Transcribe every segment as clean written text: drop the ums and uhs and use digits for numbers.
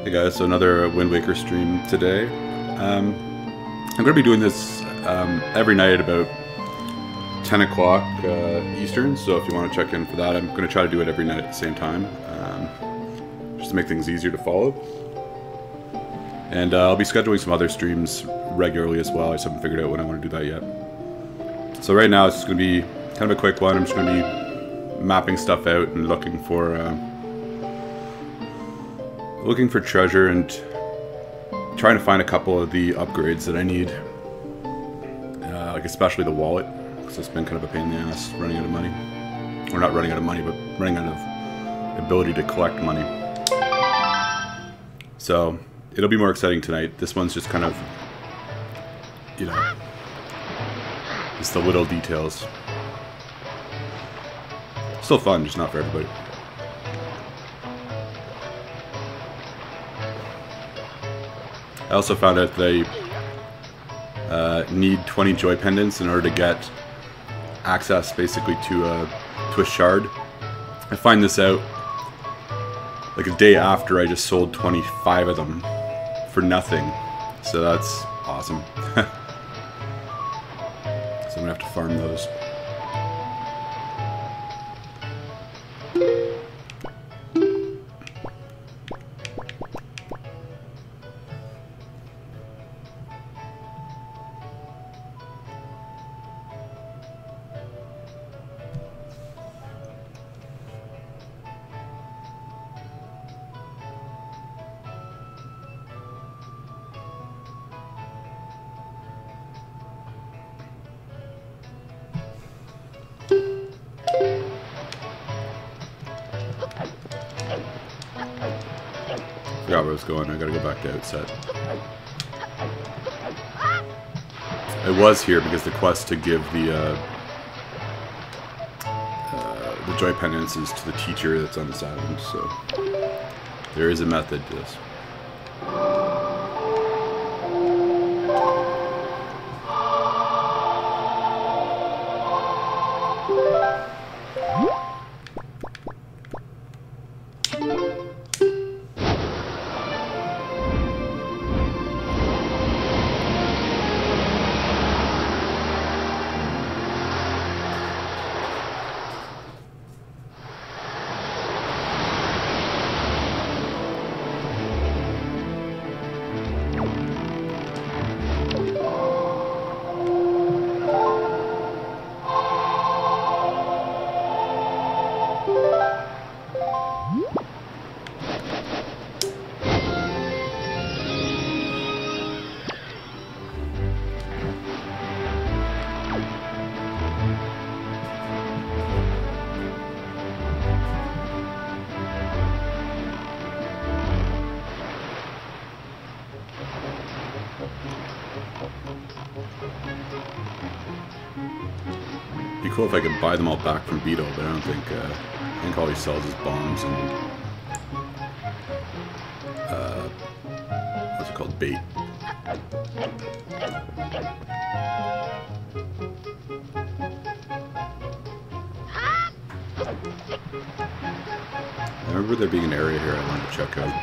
Hey guys, so another Wind Waker stream today. I'm going to be doing this every night at about 10 o'clock Eastern, so if you want to check in for that, I'm going to try to do it every night at the same time, just to make things easier to follow. And I'll be scheduling some other streams regularly as well. I just haven't figured out when I want to do that yet. So right now it's just going to be kind of a quick one. I'm just going to be mapping stuff out and looking for treasure and trying to find a couple of the upgrades that I need, like especially the wallet, because it's been kind of a pain in the ass running out of money. Or not running out of money, but running out of ability to collect money. So it'll be more exciting tonight. This one's just kind of, you know, it's the little details. Still fun, just not for everybody. I also found out that I need 20 joy pendants in order to get access basically to a shard. I find this out like a day after I just sold 25 of them for nothing. So that's awesome. So I'm gonna have to farm those. Forgot where I was going. I gotta go back to outset. I was here because the quest to give the joy pendants is to the teacher that's on this island, so there is a method to this. It'd be cool if I could buy them all back from Beetle, but I think all he sells is bombs and what's it called, bait. I remember there being an area here I wanted to check out.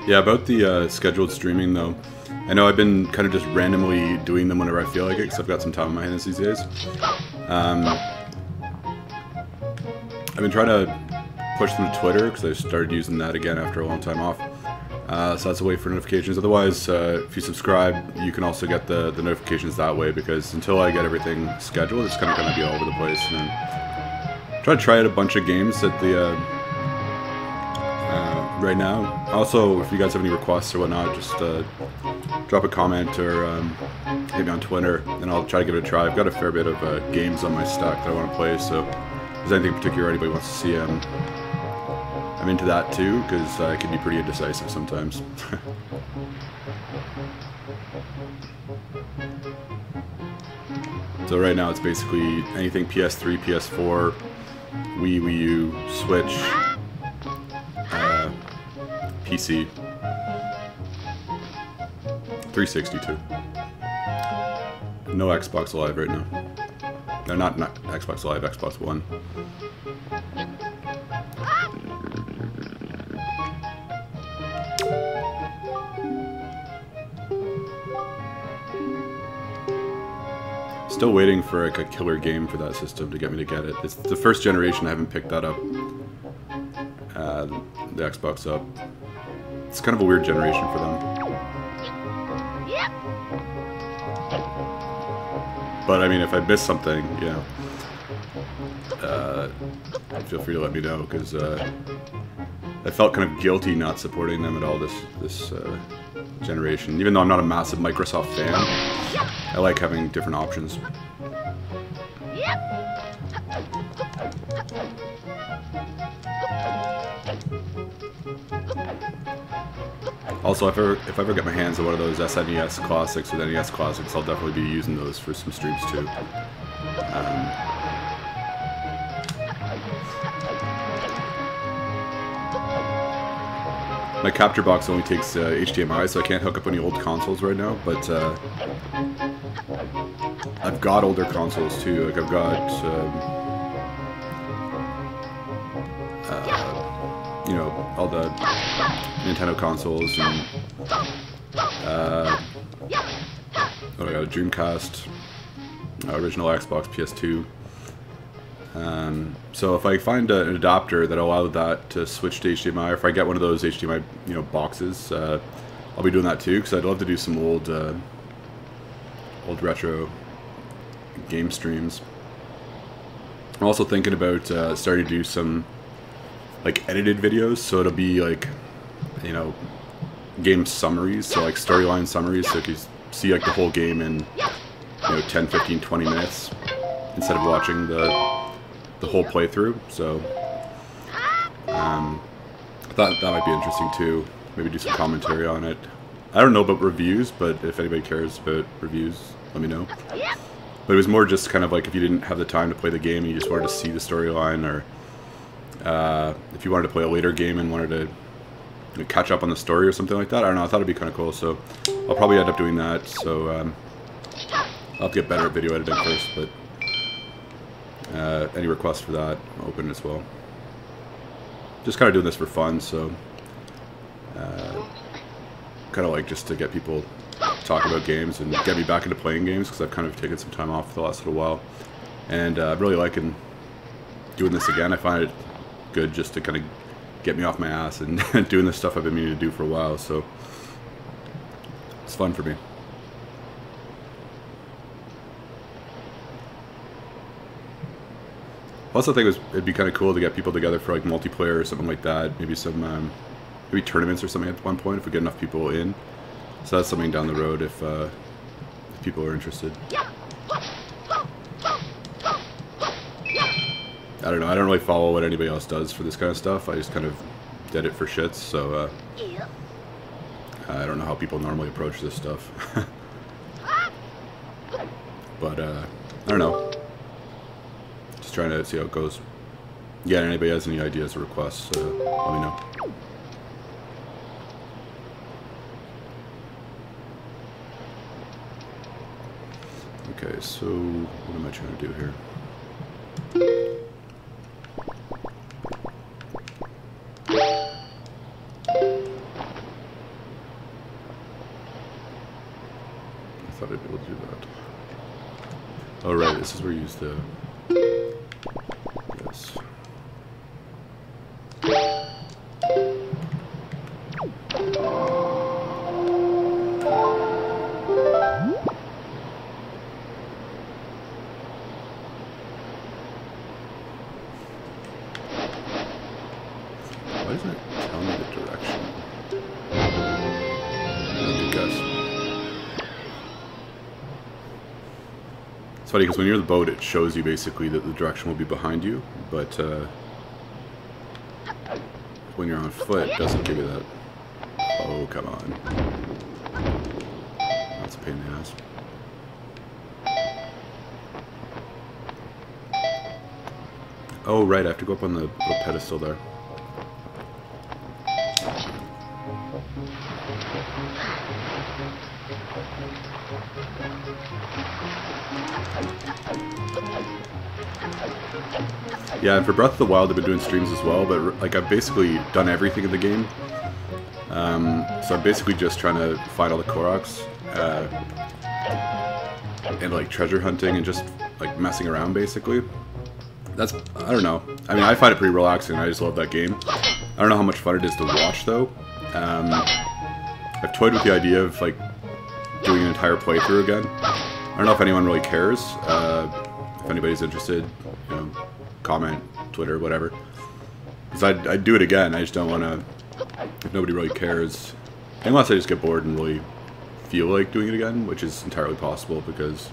Yeah, about the scheduled streaming though, I know I've been kind of just randomly doing them whenever I feel like it, because I've got some time on my hands these days. I've been trying to push them to Twitter, because I started using that again after a long time off. So that's a way for notifications. Otherwise, if you subscribe, you can also get the notifications that way, because until I get everything scheduled, it's kind of going to be all over the place. And try to try out a bunch of games at the right now. Also, if you guys have any requests or whatnot, just drop a comment or hit me on Twitter, and I'll try to give it a try. I've got a fair bit of games on my stack that I want to play, so if there's anything particular anybody wants to see, I'm into that too, because I can be pretty indecisive sometimes. So right now it's basically anything PS3, PS4, Wii U, Switch, PC, 360 too. No Xbox Live right now. No, not Xbox Live, Xbox One. Still waiting for like a killer game for that system to get me to get it. It's the first generation I haven't picked that up. The Xbox up. It's kind of a weird generation for them. But I mean, if I miss something, you know, feel free to let me know, because I felt kind of guilty not supporting them at all this generation. Even though I'm not a massive Microsoft fan, I like having different options. Also, if I ever get my hands on one of those SNES Classics with NES Classics, I'll definitely be using those for some streams too. My capture box only takes HDMI, so I can't hook up any old consoles right now, but I've got older consoles too. Like I've got, you know, all the Nintendo consoles, and I got a Dreamcast, original Xbox, PS2. So if I find an adapter that allows that to switch to HDMI, or if I get one of those HDMI, you know, boxes, I'll be doing that too, because I'd love to do some old retro game streams. I'm also thinking about starting to do some like edited videos, so it'll be like, you know, game summaries, so like storyline summaries, so you can see like the whole game in, you know, 10, 15, 20 minutes instead of watching the whole playthrough. So I thought that might be interesting too. Maybe do some commentary on it. I don't know about reviews, but if anybody cares about reviews, let me know. But it was more just kind of like if you didn't have the time to play the game and you just wanted to see the storyline, or if you wanted to play a later game and wanted to catch up on the story or something like that. I don't know, I thought it'd be kind of cool, so I'll probably end up doing that. So I'll have to get better at video editing first, but any requests for that, I'm open as well. Just kind of doing this for fun, so kind of like just to get people talking about games and get me back into playing games, because I've kind of taken some time off the last little while, and I'm really liking doing this again. I find it good just to kind of get me off my ass and doing the stuff I've been meaning to do for a while, so it's fun for me. I also think it'd be kind of cool to get people together for like multiplayer or something like that. Maybe some maybe tournaments or something at one point if we get enough people in. So that's something down the road if people are interested. I don't know. I don't really follow what anybody else does for this kind of stuff. I just kind of did it for shits. So I don't know how people normally approach this stuff. But I don't know. Just trying to see how it goes. Yeah, and anybody has any ideas or requests, let me know. Okay, so what am I trying to do here? thought I'd be able to do that. Oh right, this is where you use the... Yes. Why doesn't it tell me the direction? Good guess. It's funny because when you're in the boat, it shows you basically that the direction will be behind you, but when you're on foot, it doesn't give you that. Oh, come on. That's a pain in the ass. Oh, right, I have to go up on the little pedestal there. Yeah, and for Breath of the Wild, I've been doing streams as well, but like I've basically done everything in the game. So I'm basically just trying to find all the Koroks, and like treasure hunting and just like messing around basically. That's, I don't know. I mean, I find it pretty relaxing. I just love that game. I don't know how much fun it is to watch though. I've toyed with the idea of like doing an entire playthrough again. I don't know if anyone really cares. If anybody's interested, you know, comment, Twitter, whatever. Because I'd do it again. I just don't want to. If nobody really cares, unless I just get bored and really feel like doing it again, which is entirely possible. Because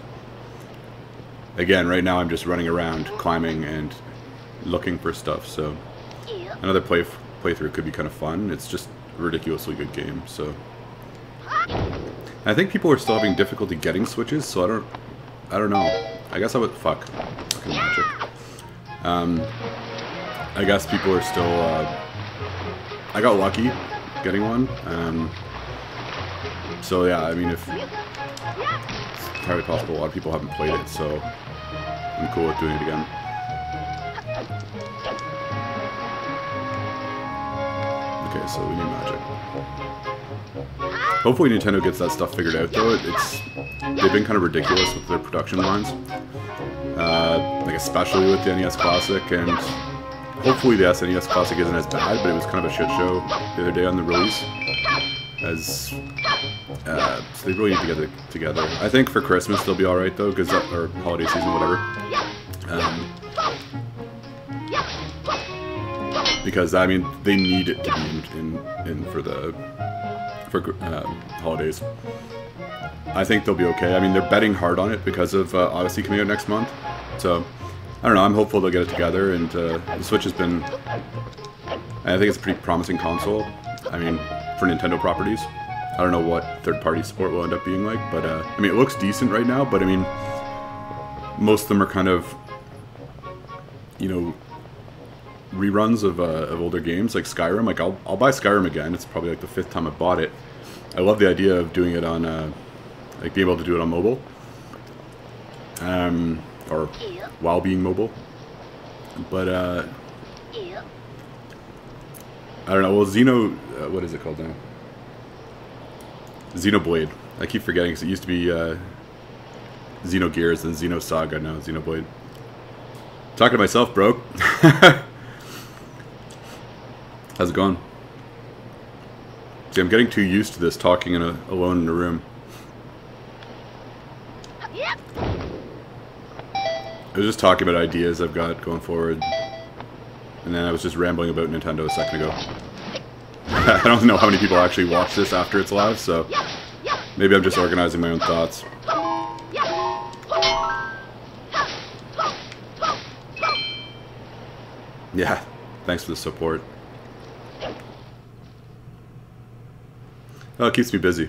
again, right now I'm just running around, climbing and looking for stuff. So another playthrough could be kind of fun. It's just a ridiculously good game. So I think people are still having difficulty getting Switches. So I don't know. I guess I would fucking magic. I guess people are still. I got lucky getting one. So yeah, I mean, if it's entirely possible, a lot of people haven't played it, so I'm cool with doing it again. Okay, so we need magic. Hopefully Nintendo gets that stuff figured out, though. They've been kind of ridiculous with their production lines, like especially with the NES Classic, and hopefully the SNES Classic isn't as bad, but it was kind of a shit show the other day on the release. So they really need to get it together. I think for Christmas they'll be alright though, or holiday season, whatever. Because I mean, they need it to be in for holidays. I think they'll be okay. I mean, they're betting hard on it because of Odyssey coming out next month. So I don't know. I'm hopeful they'll get it together. And the Switch has been. I think it's a pretty promising console. I mean, for Nintendo properties. I don't know what third-party support will end up being like, but I mean, it looks decent right now. But I mean, most of them are kind of, you know, reruns of older games like Skyrim. Like I'll buy Skyrim again. It's probably like the 5th time I bought it. I love the idea of doing it on like being able to do it on mobile, or while being mobile. But I don't know. Well, what is it called now? Xenoblade. I keep forgetting because it used to be Xenogears and Xenosaga. Now Xenoblade. Talking to myself, bro. How's it going? See, I'm getting too used to this talking alone in a room. I was just talking about ideas I've got going forward, and then I was just rambling about Nintendo a second ago. I don't know how many people actually watch this after it's live, so maybe I'm just organizing my own thoughts. Yeah, thanks for the support. Oh, it keeps me busy.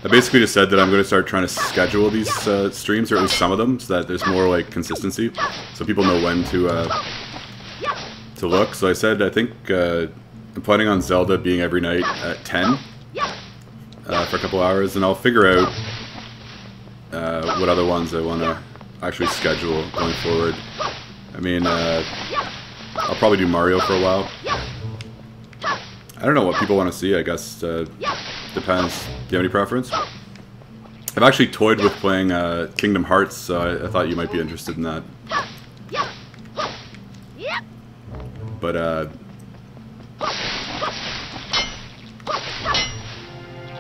I basically just said that I'm going to start trying to schedule these streams, or at least some of them, so that there's more like consistency, so people know when to look. So I said I think I'm planning on Zelda being every night at 10 for a couple hours, and I'll figure out what other ones I want to actually schedule going forward. I mean, I'll probably do Mario for a while. I don't know what people want to see, I guess. Depends. Do you have any preference? I've actually toyed with playing Kingdom Hearts, so I thought you might be interested in that. But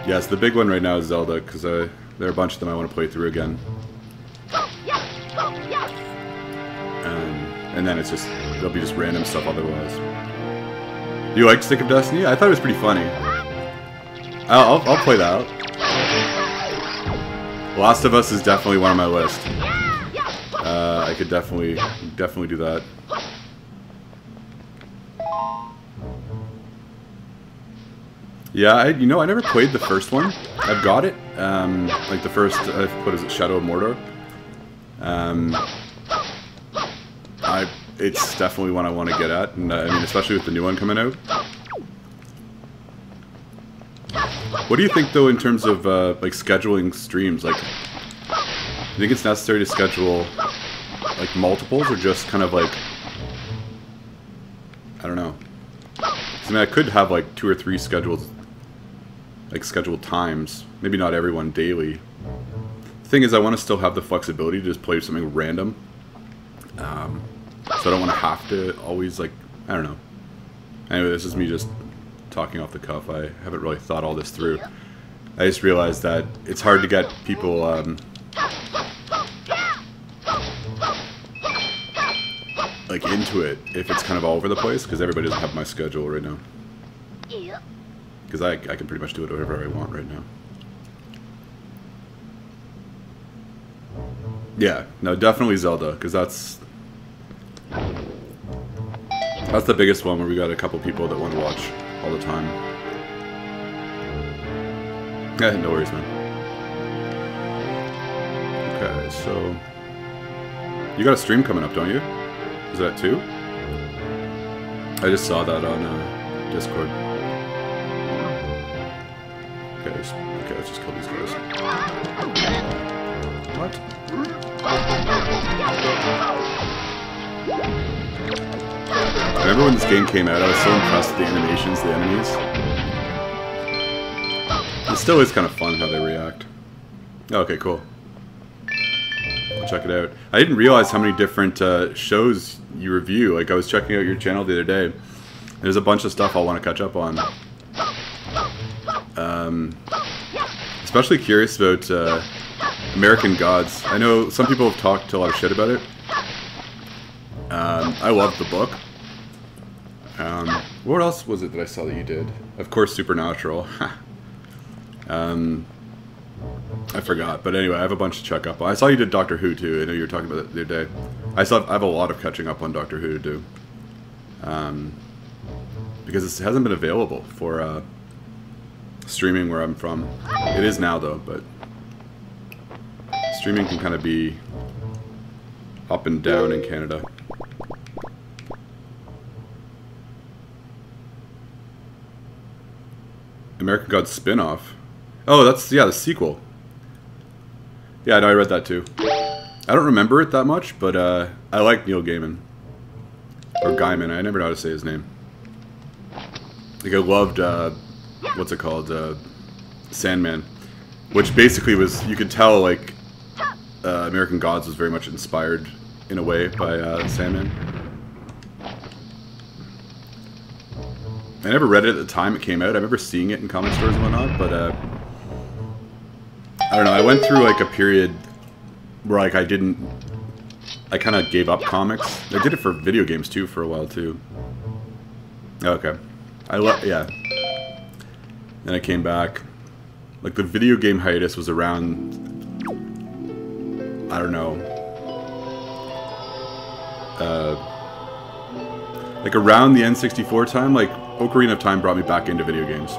yes, the big one right now is Zelda, because there are a bunch of them I want to play through again. And then it's just, there'll be just random stuff otherwise. Do you like Stick of Destiny? I thought it was pretty funny. I'll play that. Last of Us is definitely one on my list. I could definitely do that. Yeah, I never played the first one. I've got it. Like the first, what is it, Shadow of Mordor? It's definitely one I want to get at, and I mean, especially with the new one coming out. What do you think, though, in terms of like scheduling streams? Like, do you think it's necessary to schedule like multiples, or just kind of like, I don't know. I mean, I could have like 2 or 3 scheduled times. Maybe not everyone daily. The thing is, I want to still have the flexibility to just play something random. So I don't want to have to always, like, I don't know. Anyway, this is me just talking off the cuff. I haven't really thought all this through. I just realized that it's hard to get people like into it if it's kind of all over the place, because everybody doesn't have my schedule right now. Because I can pretty much do it whatever I want right now. Yeah, no, definitely Zelda, because that's the biggest one where we got a couple people that want to watch all the time. Yeah, no worries, man. Okay, so you got a stream coming up, don't you? Is that 2? I just saw that on Discord. Okay, let's just kill these guys. What? I remember when this game came out, I was so impressed with the animations, the enemies. It still is kind of fun how they react. Okay, cool. I'll check it out. I didn't realize how many different shows you review. Like, I was checking out your channel the other day. There's a bunch of stuff I'll want to catch up on. Especially curious about American Gods. I know some people have talked a lot of shit about it. I loved the book. What else was it that I saw that you did? Of course, Supernatural. I forgot, but anyway, I have a bunch to check up on. I saw you did Doctor Who too. I know you were talking about it the other day. I have a lot of catching up on Doctor Who to do. Because it hasn't been available for streaming where I'm from. It is now though, but streaming can kind of be up and down in Canada. American Gods spin-off. Oh, that's, yeah, the sequel. Yeah, no, I read that too. I don't remember it that much, but I like Neil Gaiman. Or Gaiman, I never know how to say his name. Like, I loved, what's it called? Sandman. Which basically was, you could tell, like, American Gods was very much inspired, in a way, by Sandman. I never read it at the time it came out. I remember seeing it in comic stores and whatnot, but I don't know. I went through like a period where like I kind of gave up comics. I did it for video games too for a while too. Okay, yeah. Then I came back. Like the video game hiatus was around, I don't know. Like around the N64 time, like Ocarina of Time brought me back into video games.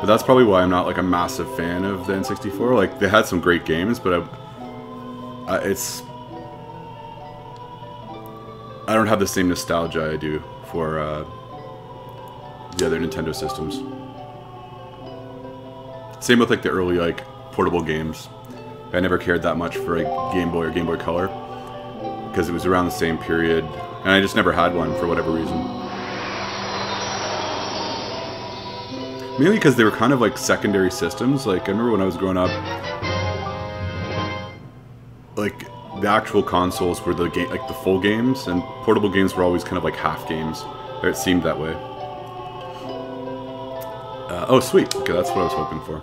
But that's probably why I'm not like a massive fan of the N64. Like they had some great games, but I don't have the same nostalgia I do for the other Nintendo systems. Same with like the early like portable games. I never cared that much for like Game Boy or Game Boy Color because it was around the same period, and I just never had one for whatever reason. Mainly because they were kind of like secondary systems. Like, I remember when I was growing up, like, the actual consoles were the game, like the full games, and portable games were always kind of like half games. Or it seemed that way. Oh, sweet. Okay, that's what I was hoping for.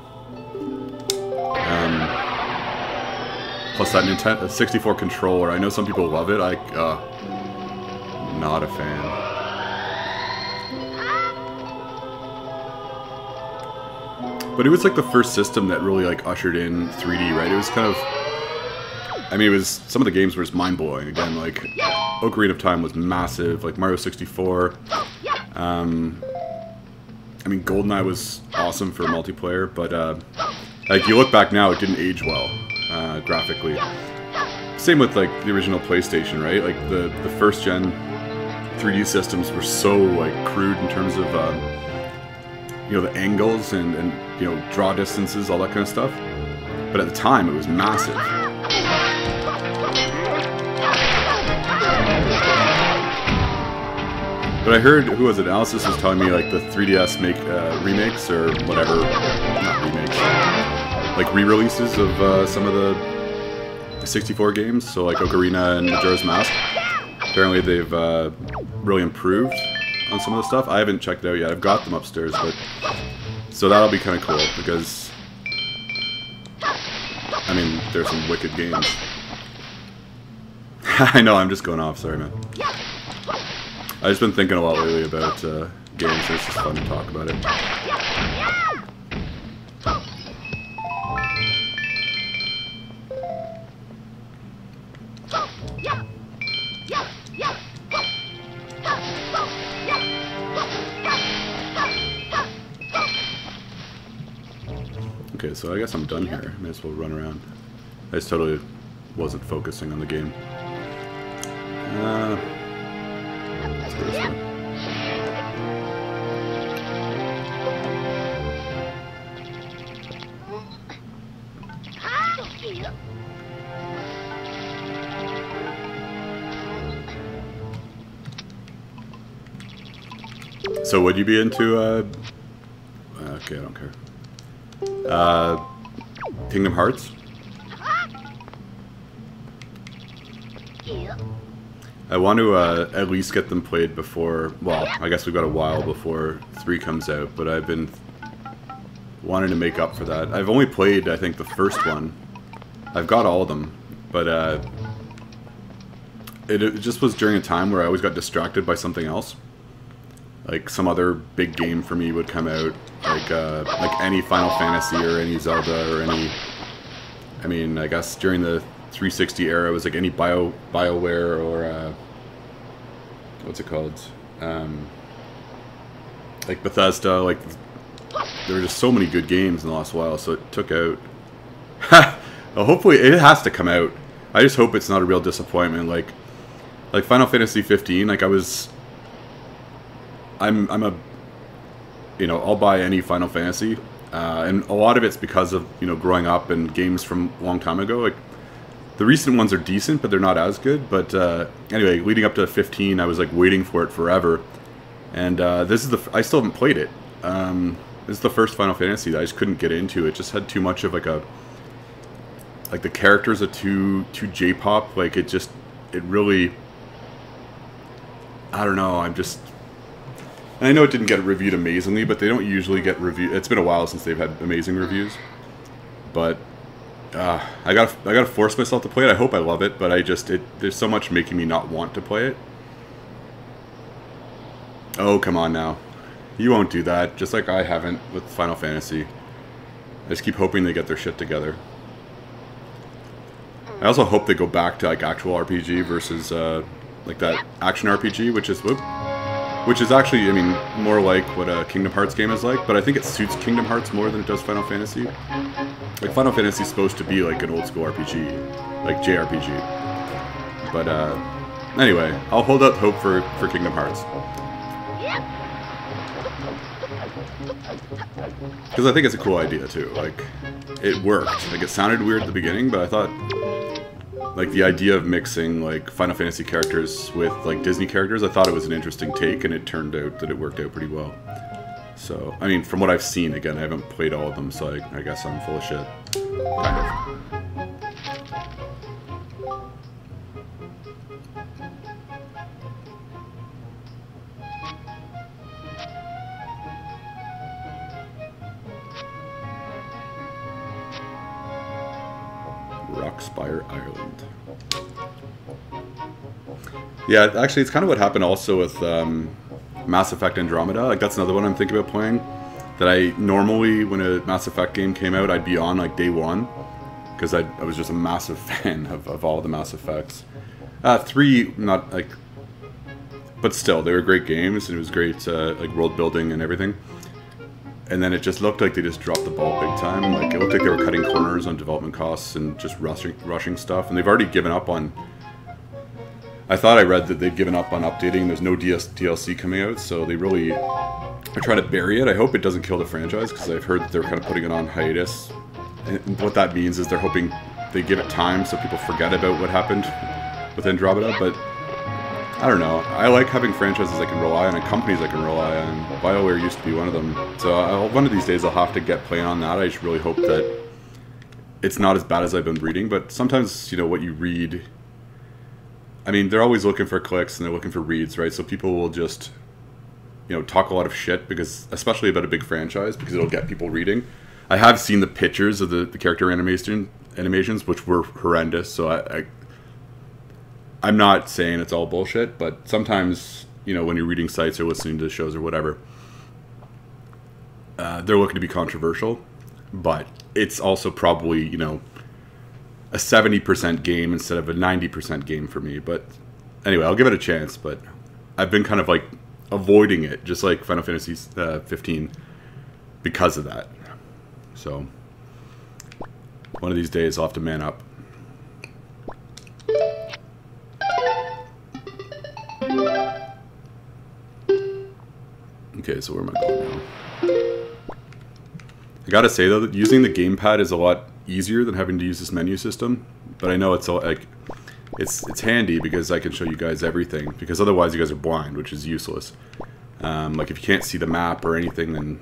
Plus that Nintendo 64 controller. I know some people love it. Not a fan. But it was like the first system that really like ushered in 3D, right? It was kind of, I mean, it was, some of the games were just mind-blowing. Again, like, Ocarina of Time was massive, like Mario 64. I mean, GoldenEye was awesome for multiplayer, but, like, you look back now, it didn't age well, graphically. Same with, like, the original PlayStation, right? Like, the first-gen 3D systems were so, like, crude in terms of, you know, the angles and, you know, draw distances, all that kind of stuff. But at the time, it was massive. But I heard, who was it, Analysis was telling me, like, the 3DS remakes, or whatever, not remakes, like, re-releases of some of the 64 games, so like Ocarina and Majora's Mask. Apparently they've really improved on some of the stuff. I haven't checked it out yet, I've got them upstairs, but... So that'll be kind of cool, because... I mean, there's some wicked games. I know, I'm just going off, sorry man. I've just been thinking a lot lately about games, so it's just fun to talk about it. Okay, so I guess I'm done here. May as well run around. I just totally wasn't focusing on the game. Let's go this way. So would you be into, okay, I don't care. Kingdom Hearts? I want to at least get them played before, well, I guess we've got a while before 3 comes out, but I've been wanting to make up for that. I've only played, I think, the first one. I've got all of them, but it just was during a time where I always got distracted by something else. Like, some other big game for me would come out, like any Final Fantasy or any Zelda or any... I mean, I guess during the 360 era, it was like any BioWare or... what's it called? Like Bethesda, like... There were just so many good games in the last while, so it took out... Well, hopefully, it has to come out. I just hope it's not a real disappointment, like Final Fantasy 15, like I was... I'm a, you know, I'll buy any Final Fantasy, and a lot of it's because of, you know, growing up and games from a long time ago. Like, the recent ones are decent, but they're not as good. But anyway, leading up to 15, I was like waiting for it forever, and this is I still haven't played it. This is the first Final Fantasy that I just couldn't get into. It just had too much of like the characters are too J-pop. Like, it really, I don't know. And I know it didn't get reviewed amazingly, but they don't usually get reviewed. It's been a while since they've had amazing reviews. But I gotta force myself to play it. I hope I love it, but there's so much making me not want to play it. Oh, come on now. You won't do that, just like I haven't with Final Fantasy. I just keep hoping they get their shit together. I also hope they go back to like actual RPG versus like that action RPG, which is actually, I mean, more like what a Kingdom Hearts game is like, but I think it suits Kingdom Hearts more than it does Final Fantasy. Like, Final Fantasy is supposed to be like an old school RPG, like JRPG. But anyway, I'll hold out hope for Kingdom Hearts. Because I think it's a cool idea too. Like, it worked. Like, it sounded weird at the beginning, but I thought, like, the idea of mixing, like, Final Fantasy characters with, like, Disney characters, I thought it was an interesting take, and it turned out that it worked out pretty well. So, I mean, from what I've seen, again, I haven't played all of them, so I guess I'm full of shit. Kind of. Rockspire Ireland. Yeah, actually, it's kind of what happened also with Mass Effect Andromeda. Like, that's another one I'm thinking about playing. That I normally, when a Mass Effect game came out, I'd be on like day one, because I was just a massive fan of all the Mass Effects. 3, not like, but still, they were great games, and it was great like world building and everything. And then it just looked like they just dropped the ball big time. Like, it looked like they were cutting corners on development costs and just rushing stuff. And they've already given up on... I thought I read that they've given up on updating. There's no DLC coming out, so they really are trying to bury it. I hope it doesn't kill the franchise, because I've heard that they're kind of putting it on hiatus. And what that means is they're hoping they give it time so people forget about what happened with Andromeda, but... I don't know. I like having franchises I can rely on and companies I can rely on. BioWare used to be one of them. So one of these days I'll have to get playing on that. I just really hope that it's not as bad as I've been reading. But sometimes, you know, what you read... I mean, they're always looking for clicks and they're looking for reads, right? So people will just, you know, talk a lot of shit, because, especially about a big franchise, because it'll get people reading. I have seen the pictures of the character animations, which were horrendous, so I'm not saying it's all bullshit, but sometimes, you know, when you're reading sites or listening to shows or whatever, they're looking to be controversial, but it's also probably, you know, a 70% game instead of a 90% game for me. But anyway, I'll give it a chance, but I've been kind of like avoiding it, just like Final Fantasy 15, because of that. So one of these days I'll have to man up. Okay, so where am I going now? I gotta say though, that using the gamepad is a lot easier than having to use this menu system. But I know it's all, like, it's handy because I can show you guys everything. Because otherwise you guys are blind, which is useless. Like, if you can't see the map or anything, then,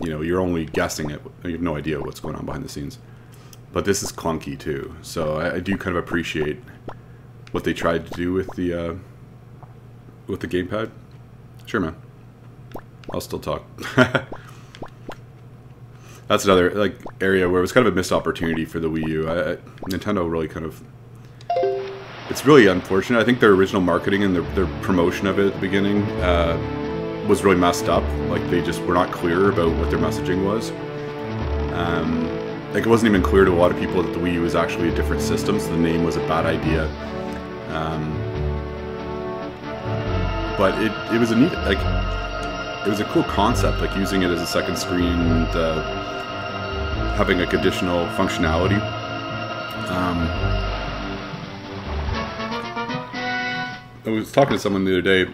you know, you're only guessing it. You have no idea what's going on behind the scenes. But this is clunky too, so I do kind of appreciate what they tried to do with the gamepad. Sure, man. I'll still talk. That's another like area where it was kind of a missed opportunity for the Wii U. Nintendo really kind of... It's really unfortunate. I think their original marketing and their promotion of it at the beginning was really messed up. Like, they just were not clear about what their messaging was. Like, it wasn't even clear to a lot of people that the Wii U was actually a different system, so the name was a bad idea. But it was a neat... like, it was a cool concept, like using it as a second screen and having like additional functionality. I was talking to someone the other day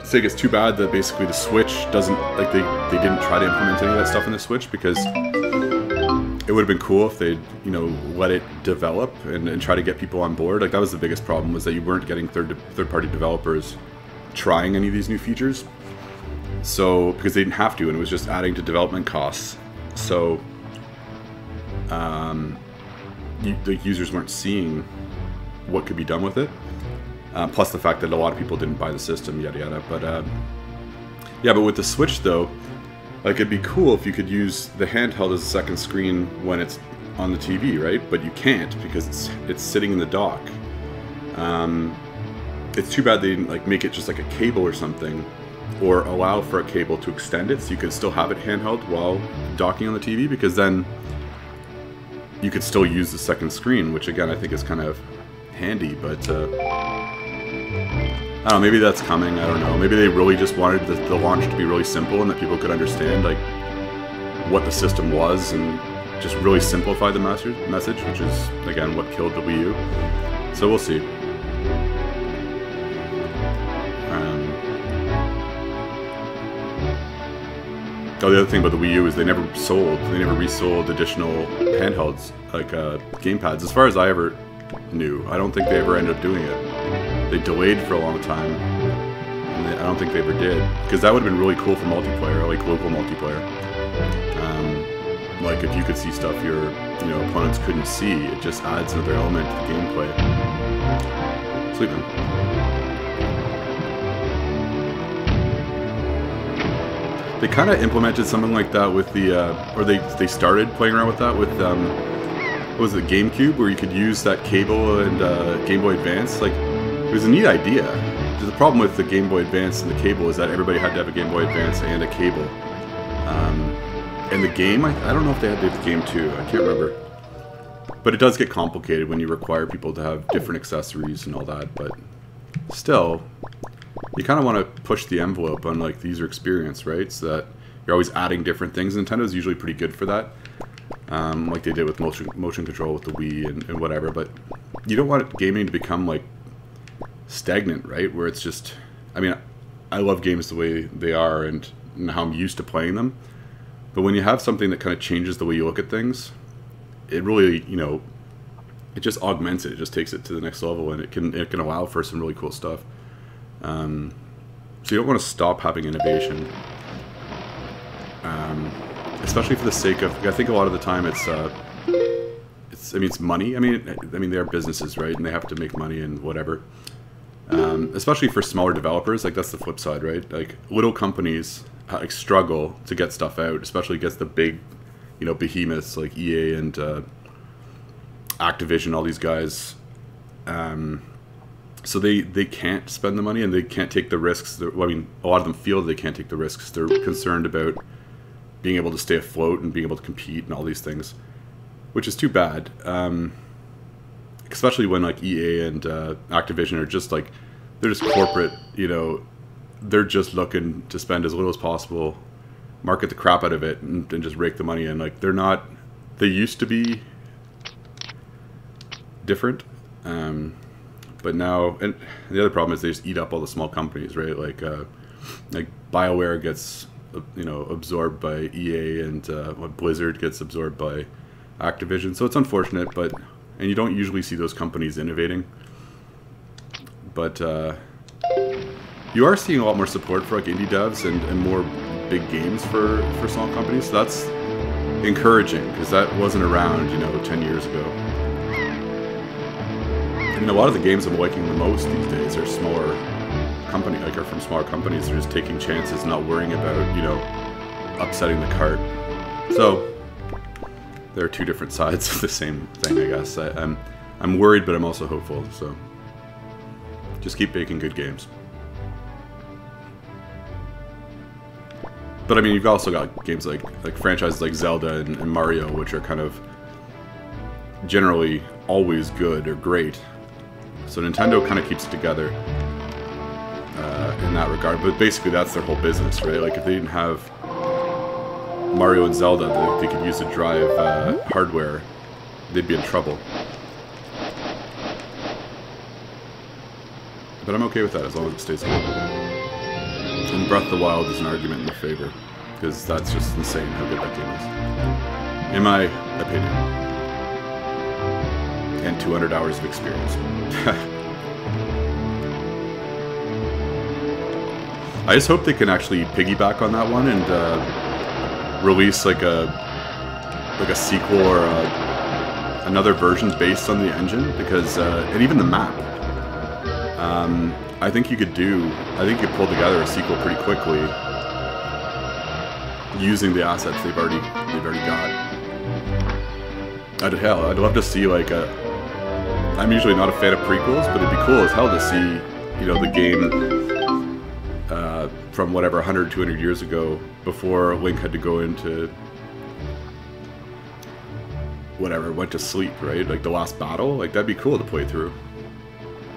saying it's too bad that basically the Switch doesn't, like, they didn't try to implement any of that stuff in the Switch, because it would have been cool if they'd, you know, let it develop and try to get people on board. Like, that was the biggest problem, was that you weren't getting third-party developers trying any of these new features. So, because they didn't have to, and it was just adding to development costs. So, the users weren't seeing what could be done with it. Plus the fact that a lot of people didn't buy the system, yada yada. But, yeah, but with the Switch, though, like, it'd be cool if you could use the handheld as a second screen when it's on the TV, right? But you can't, because it's sitting in the dock. It's too bad they didn't, like, make it just like a cable or something, or allow for a cable to extend it so you could still have it handheld while docking on the TV, because then you could still use the second screen, which again I think is kind of handy. But I don't know, maybe that's coming, I don't know. Maybe they really just wanted the launch to be really simple and that people could understand, like, what the system was, and just really simplify the message, which is, again, what killed the Wii U. So we'll see. Oh, the other thing about the Wii U is they never resold additional handhelds, like gamepads. As far as I ever knew, I don't think they ever ended up doing it. They delayed for a long time, and I don't think they ever did. Because that would have been really cool for multiplayer. like local multiplayer. Like if you could see stuff your opponents couldn't see, it just adds another element to the gameplay. Sleep, man. They kind of implemented something like that with the, or they started playing around with that with, what was it, GameCube, where you could use that cable and Game Boy Advance. Like, it was a neat idea. The problem with the Game Boy Advance and the cable is that everybody had to have a Game Boy Advance and a cable. And the game, I don't know if they had to do the game too, I can't remember. But it does get complicated when you require people to have different accessories and all that, but still, you kind of want to push the envelope on like the user experience, right? So that you're always adding different things. Nintendo's usually pretty good for that, like they did with motion control with the Wii and whatever. But you don't want gaming to become like stagnant, right? Where it's just, I mean, I love games the way they are and how I'm used to playing them. But when you have something that kind of changes the way you look at things, it really, it just augments it. It just takes it to the next level, and it can allow for some really cool stuff. So you don't want to stop having innovation, especially for the sake of. I think a lot of the time it's money. I mean they are businesses, right? And they have to make money and whatever. Especially for smaller developers, like that's the flip side, right? Like little companies like struggle to get stuff out, especially against the big, behemoths like EA and Activision, all these guys. So they can't spend the money and they can't take the risks. Well, I mean, a lot of them feel they can't take the risks. They're concerned about being able to stay afloat and being able to compete and all these things, which is too bad. Especially when like EA and Activision are just like, they're just corporate, they're just looking to spend as little as possible, market the crap out of it, and just rake the money in. Like, they're not, they used to be different, but now, and the other problem is they just eat up all the small companies, right? Like BioWare gets, absorbed by EA, and Blizzard gets absorbed by Activision. So it's unfortunate, but, and you don't usually see those companies innovating. But you are seeing a lot more support for like indie devs and more big games for small companies. So that's encouraging, because that wasn't around, 10 years ago. I mean, a lot of the games I'm liking the most these days are smaller company, like are from smaller companies. They're just taking chances, not worrying about, upsetting the cart. So there are two different sides of the same thing, I guess. I'm worried, but I'm also hopeful. So just keep making good games. But I mean, you've also got games like franchises like Zelda and Mario, which are kind of generally always good or great. So Nintendo kind of keeps it together in that regard. But basically, that's their whole business, right? Like if they didn't have Mario and Zelda, they could use to drive hardware, they'd be in trouble. But I'm okay with that as long as it stays good. And Breath of the Wild is an argument in their favor, because that's just insane how good that game is, in my opinion. And 200 hours of experience. I just hope they can actually piggyback on that one and release like a sequel or another version based on the engine, because and even the map. I think you could pull together a sequel pretty quickly using the assets they've already got. I'd love to see like I'm usually not a fan of prequels, but it'd be cool as hell to see, the game from whatever 100, 200 years ago, before Link had to go into whatever, went to sleep, right? Like the last battle, like that'd be cool to play through.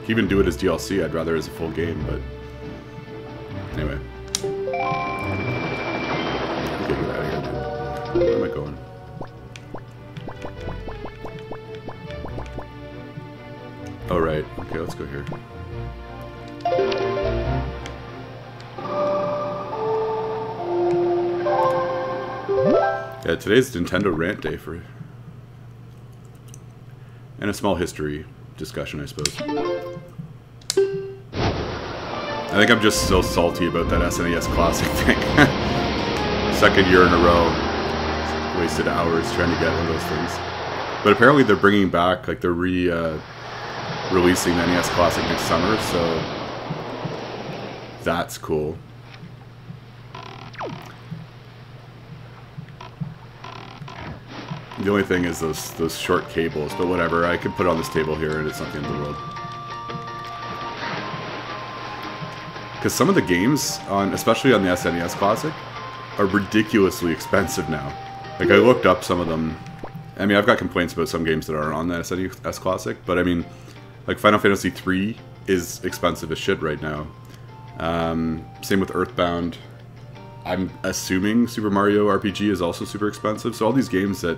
Even do it as DLC, I'd rather as a full game, but anyway. Okay, get out of here, dude. Where am I going? Oh, right. Okay, let's go here. Yeah, today's Nintendo rant day and a small history discussion, I suppose. I think I'm just so salty about that SNES Classic thing. second year in a row, wasted hours trying to get one of those things. But apparently they're bringing back, like they're releasing the NES Classic next summer, so that's cool. The only thing is those short cables, but whatever. I could put it on this table here, and it's not the end of the world. Because some of the games, especially on the SNES Classic, are ridiculously expensive now. Like, I looked up some of them. I mean, I've got complaints about some games that aren't on the SNES Classic, but I mean, like Final Fantasy III is expensive as shit right now. Same with Earthbound. I'm assuming Super Mario RPG is also super expensive. So all these games that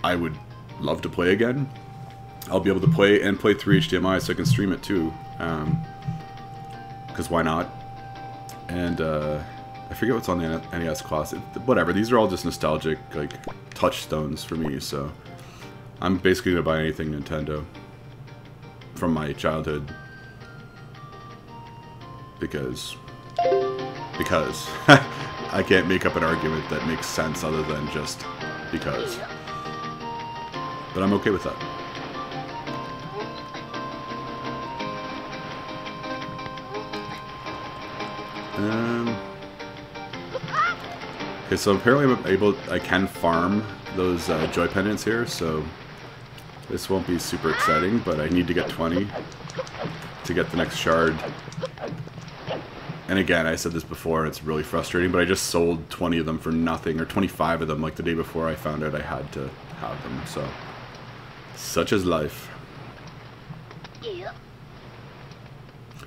I would love to play again, I'll be able to play and play through HDMI so I can stream it too. Because why not? And I forget what's on the NES Classic. Whatever, these are all just nostalgic, like, touchstones for me, so I'm basically going to buy anything Nintendo from my childhood. Because I can't make up an argument that makes sense other than just because. But I'm okay with that. Okay, so apparently I can farm those joy pendants here, so this won't be super exciting, but I need to get 20 to get the next shard. And again, I said this before, it's really frustrating, but I just sold 20 of them for nothing, or 25 of them, like the day before I found out I had to have them, so such is life.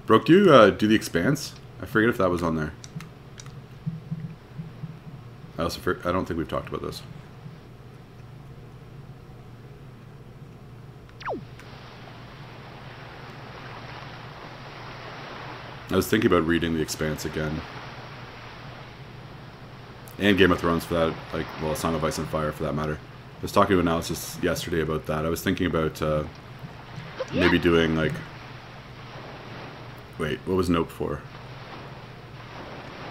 Brooke, do you do The Expanse? I forget if that was on there. I don't think we've talked about this. I was thinking about reading The Expanse again. And Game of Thrones for that, like, well, Song of Ice and Fire for that matter. I was talking to Analysis yesterday about that. I was thinking about maybe doing, like... Wait, what was Nope for?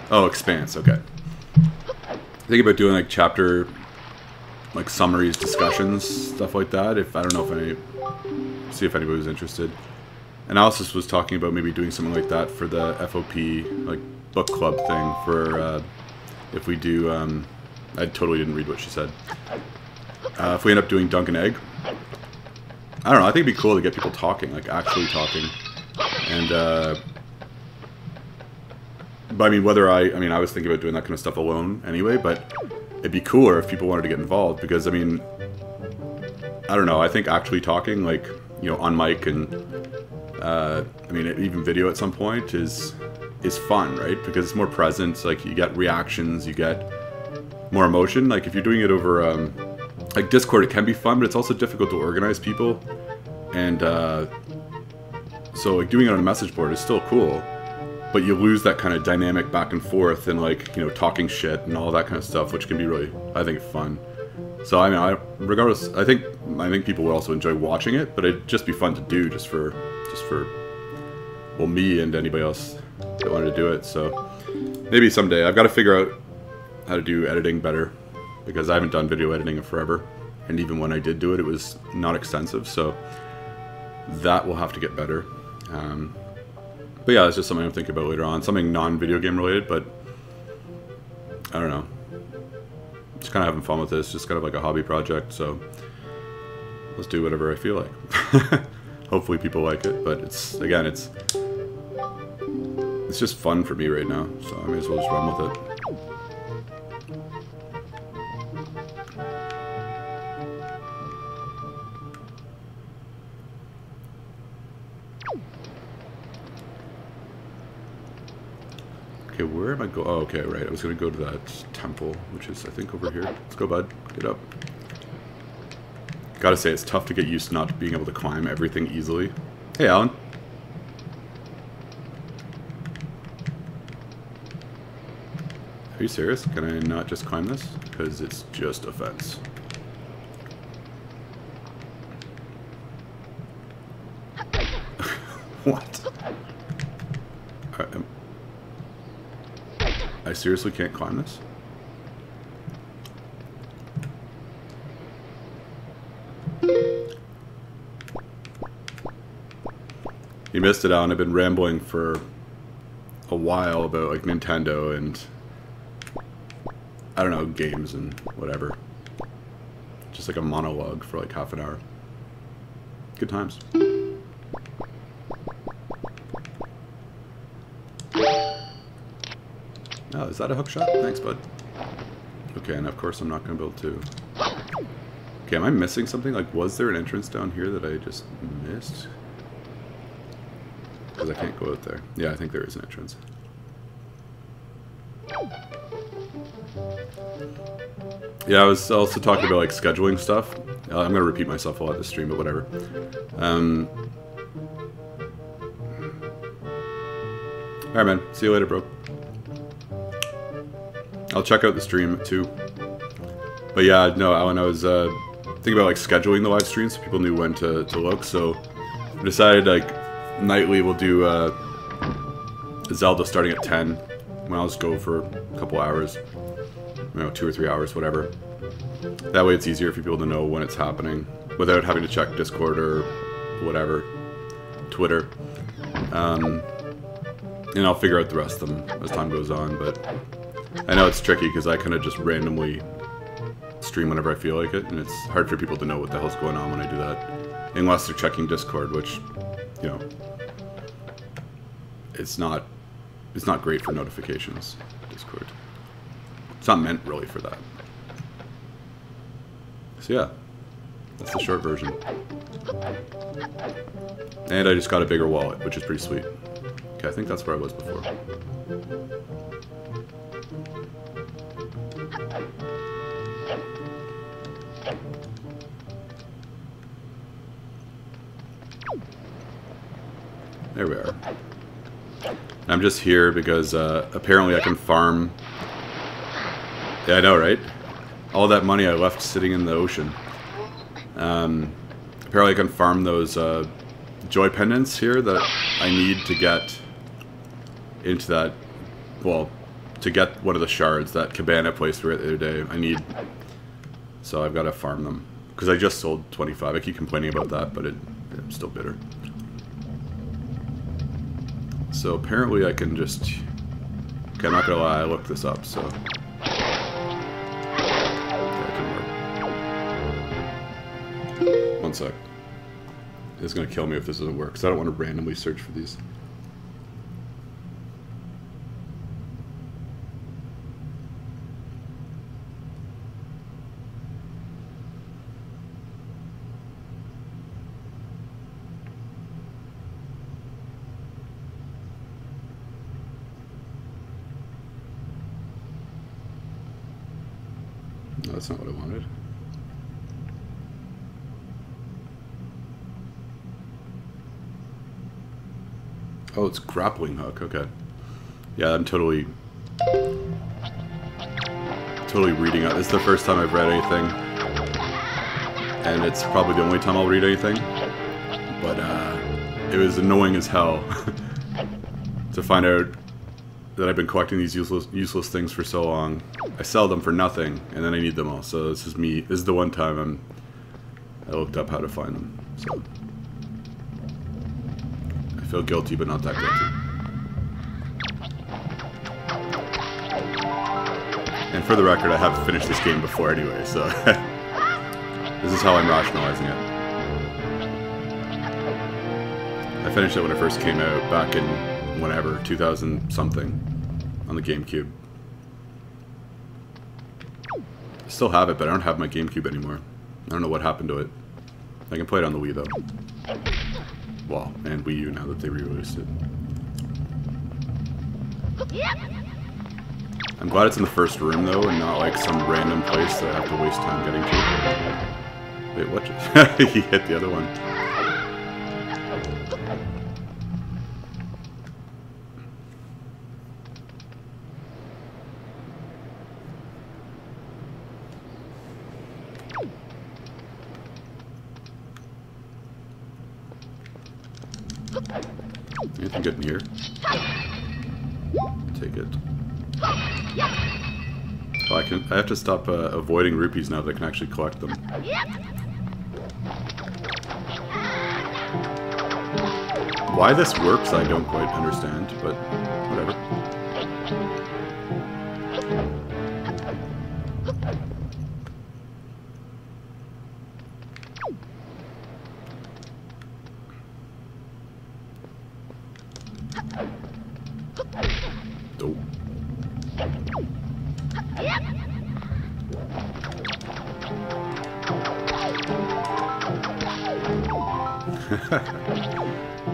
Oh, Expanse, okay. Thinking about doing, like, chapter, like, summaries, discussions, stuff like that. I don't know if see if anybody was interested. Analysis was talking about maybe doing something like that for the FOP, like, book club thing for, if we do, I totally didn't read what she said. If we end up doing Dunk and Egg, I don't know, I think it'd be cool to get people talking, like, actually talking. And, but I mean, I was thinking about doing that kind of stuff alone anyway, but it'd be cooler if people wanted to get involved, because, I mean, I don't know, I think actually talking, like, you know, on mic and, I mean, even video at some point is fun, right? Because it's more present, like, you get reactions, you get more emotion. Like, if you're doing it over, like, Discord, it can be fun, but it's also difficult to organize people, and, so, like, doing it on a message board is still cool. But you lose that kind of dynamic back and forth and, like, you know, talking shit and all that kind of stuff, which can be really, I think, fun. So, I mean, regardless, I think people would also enjoy watching it, but it'd just be fun to do just for, well, me and anybody else that wanted to do it. So, maybe someday. I've got to figure out how to do editing better, because I haven't done video editing in forever. And even when I did do it, it was not extensive, so that will have to get better. But yeah, it's just something I'm thinking about later on. Something non-video game related, but I don't know. Just kind of having fun with this. Just kind of like a hobby project, so let's do whatever I feel like. Hopefully people like it, but again, it's just fun for me right now, so I may as well just run with it. Okay, where am I going? Oh, okay, right. I was going to go to that temple, which is, I think, over here. Let's go, bud. Get up. Gotta say, it's tough to get used to not being able to climb everything easily. Hey, Alan. Are you serious? Can I not just climb this? Because it's just a fence. What? I seriously can't climb this? You missed it, Alan. I've been rambling for a while about like Nintendo and I don't know, games and whatever. Just like a monologue for like half an hour. Good times. Oh, is that a hook shot? Thanks, bud. Okay, and of course I'm not going to be able to... Okay, am I missing something? Like, was there an entrance down here that I just missed? Because I can't go out there. Yeah, I think there is an entrance. Yeah, I was also talking about, like, scheduling stuff. I'm going to repeat myself a lot this stream, but whatever. Alright, man. See you later, bro. I'll check out the stream, too. But yeah, no, when I was thinking about, like, scheduling the live stream so people knew when to look, so I decided, like, nightly we'll do Zelda starting at 10. When I'll just go for a couple hours. You know, 2 or 3 hours, whatever. That way it's easier for people to know when it's happening without having to check Discord or whatever, Twitter. And I'll figure out the rest of them as time goes on, but I know it's tricky because I kind of just randomly stream whenever I feel like it, and it's hard for people to know what the hell's going on when I do that. Unless they're checking Discord, which, you know, it's not great for notifications, Discord. It's not meant really for that. So yeah, that's the short version. And I just got a bigger wallet, which is pretty sweet. Okay, I think that's where I was before. There we are. I'm just here because apparently I can farm. Yeah, I know, right? All that money I left sitting in the ocean. Apparently I can farm those joy pendants here that I need to get into that, well, to get one of the shards that Cabana placed for it the other day. I need, so I've got to farm them. Because I just sold 25. I keep complaining about that, but I'm still bitter. So apparently I can just... Okay, I'm not gonna lie, I looked this up, so... That didn't work. One sec. It's gonna kill me if this doesn't work, because I don't want to randomly search for these. No, that's not what I wanted. Oh, it's grappling hook, okay. Yeah, I'm totally reading it. This is the first time I've read anything. And it's probably the only time I'll read anything. But it was annoying as hell to find out that I've been collecting these useless things for so long. I sell them for nothing, and then I need them all. So this is me. This is the one time I looked up how to find them. So I feel guilty, but not that guilty. And for the record, I have finished this game before anyway, so this is how I'm rationalizing it. I finished it when it first came out, back in whenever, 2000 something, on the GameCube. I still have it, but I don't have my GameCube anymore. I don't know what happened to it. I can play it on the Wii though. Well, and Wii U now that they re-released it. I'm glad it's in the first room though, and not like some random place that I have to waste time getting to. Wait, what? He hit the other one. Anything good in here? Take it. Oh, I have to stop avoiding rupees now that I can actually collect them. Why this works, I don't quite understand, but whatever. Oh.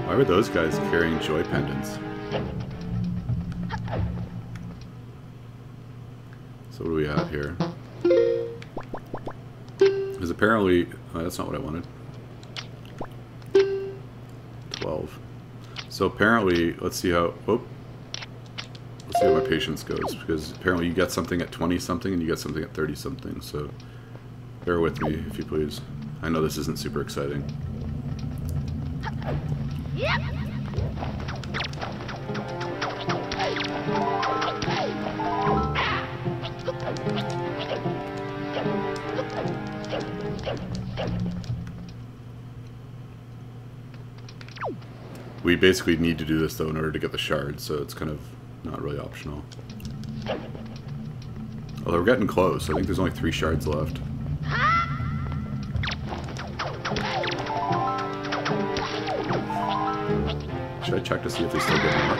Why were those guys carrying joy pendants? So what do we have here? Because apparently... Oh, that's not what I wanted. 12. So apparently, let's see how... Oh, let's see how my patience goes. Because apparently you get something at 20-something and you get something at 30-something. So bear with me, if you please. I know this isn't super exciting. We basically need to do this though in order to get the shard, so it's kind of not really optional. Although we're getting close. I think there's only 3 shards left. Should I check to see if they still get more?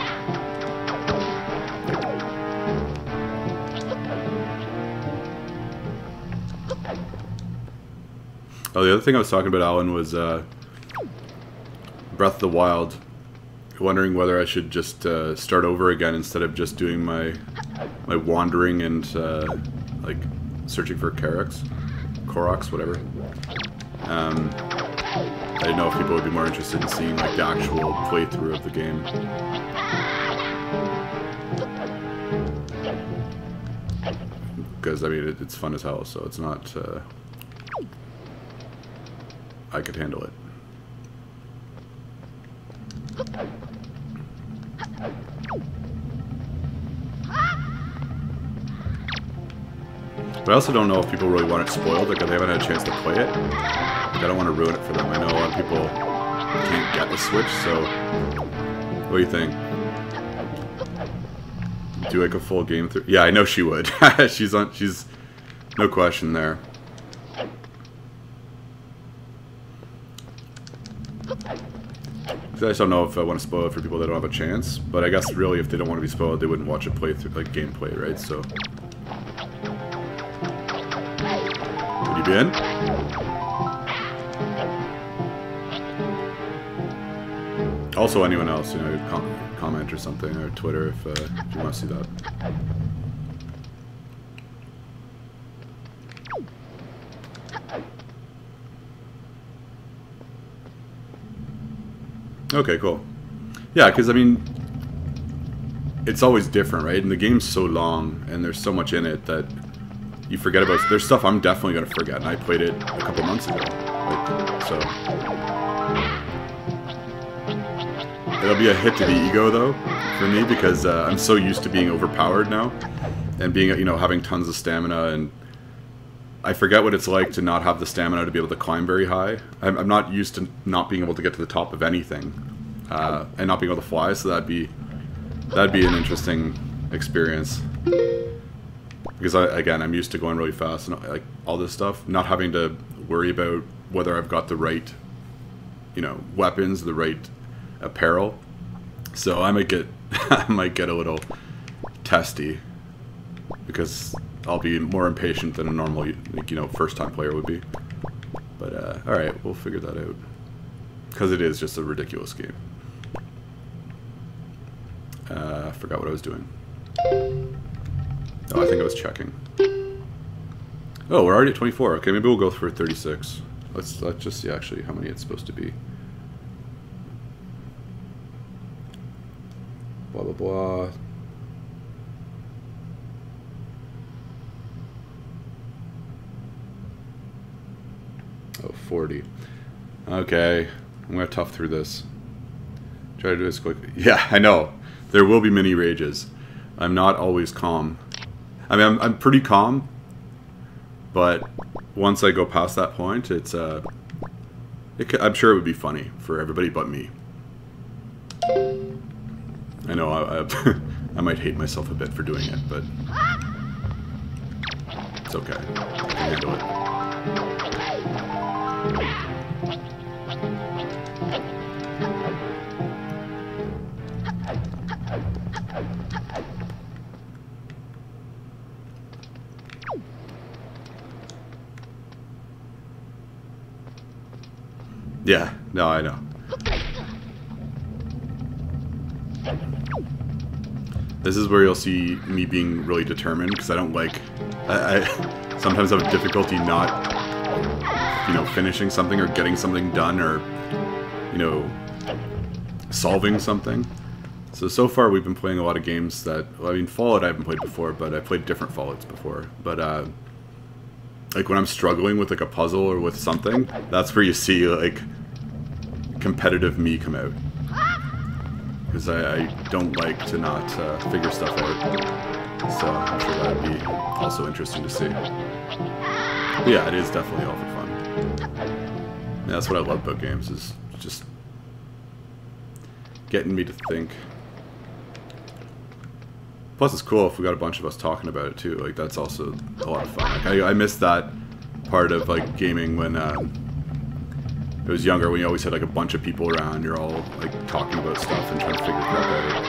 Oh, the other thing I was talking about, Alan, was Breath of the Wild. Wondering whether I should just start over again instead of just doing my wandering and like searching for Koroks, whatever. I didn't know if people would be more interested in seeing like the actual playthrough of the game. Because I mean it's fun as hell, so it's not. I could handle it. But I also don't know if people really want it spoiled, like if they haven't had a chance to play it. Like, I don't want to ruin it for them. I know a lot of people can't get the Switch, so what do you think? Do like a full game through? Yeah, I know she would. she's no question there. I just don't know if I want to spoil it for people that don't have a chance, but I guess really if they don't want to be spoiled, they wouldn't watch it play through like gameplay, right? So. Would you be in? Also, anyone else, you know, comment or something, or Twitter if you want to see that. Okay, cool. Yeah, because I mean, it's always different, right? And the game's so long, and there's so much in it that you forget about. There's stuff I'm definitely gonna forget, and I played it a couple months ago, like, so. It'll be a hit to the ego though, for me, because I'm so used to being overpowered now, and being, you know, having tons of stamina, and I forget what it's like to not have the stamina to be able to climb very high. I'm not used to not being able to get to the top of anything, and not being able to fly. So that'd be an interesting experience. Because again, I'm used to going really fast and like all this stuff, not having to worry about whether I've got the right, you know, weapons, the right apparel. So I might get I might get a little testy because I'll be more impatient than a normal, like, you know, first-time player would be. But all right, we'll figure that out because it is just a ridiculous game. I forgot what I was doing. Oh, I think I was checking. Oh, we're already at 24. Okay, maybe we'll go for 36. Let's just see actually how many it's supposed to be. Blah blah blah. Oh, 40. Okay, I'm gonna tough through this. Try to do this quick. Yeah, I know. There will be mini rages. I'm not always calm. I mean, I'm pretty calm, but once I go past that point, it's I'm sure it would be funny for everybody but me. I know I might hate myself a bit for doing it, but it's okay. I can handle it. Yeah, no, I know. This is where you'll see me being really determined, because I don't like... I sometimes have difficulty not, you know, finishing something or getting something done or, you know, solving something. So far we've been playing a lot of games that... Well, I mean, Fallout I haven't played before, but I've played different Fallouts before. But, like, when I'm struggling with, like, a puzzle or with something, that's where you see, like, competitive me come out. Because I don't like to not figure stuff out. So I'm sure that would be also interesting to see. But yeah, it is definitely all for fun. And that's what I love about games, is just getting me to think. Plus it's cool if we got a bunch of us talking about it too. Like, that's also a lot of fun. Like, I missed that part of, like, gaming when it was younger, when you always had, like, a bunch of people around. You're all, like, talking about stuff and trying to figure crap out.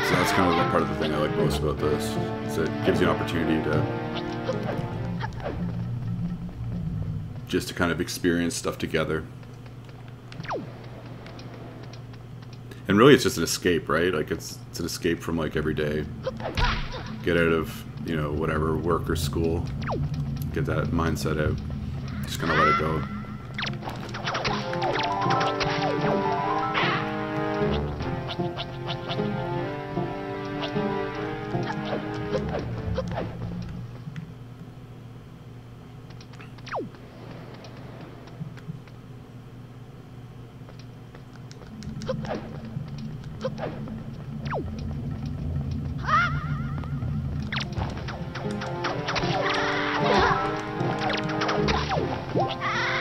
So that's kind of the part of the thing I like most about this. Is it gives you an opportunity to just to kind of experience stuff together. And really it's just an escape, right? Like, it's an escape from, like, every day. Get out of, you know, whatever, work or school. Get that mindset out. Just kind of let it go.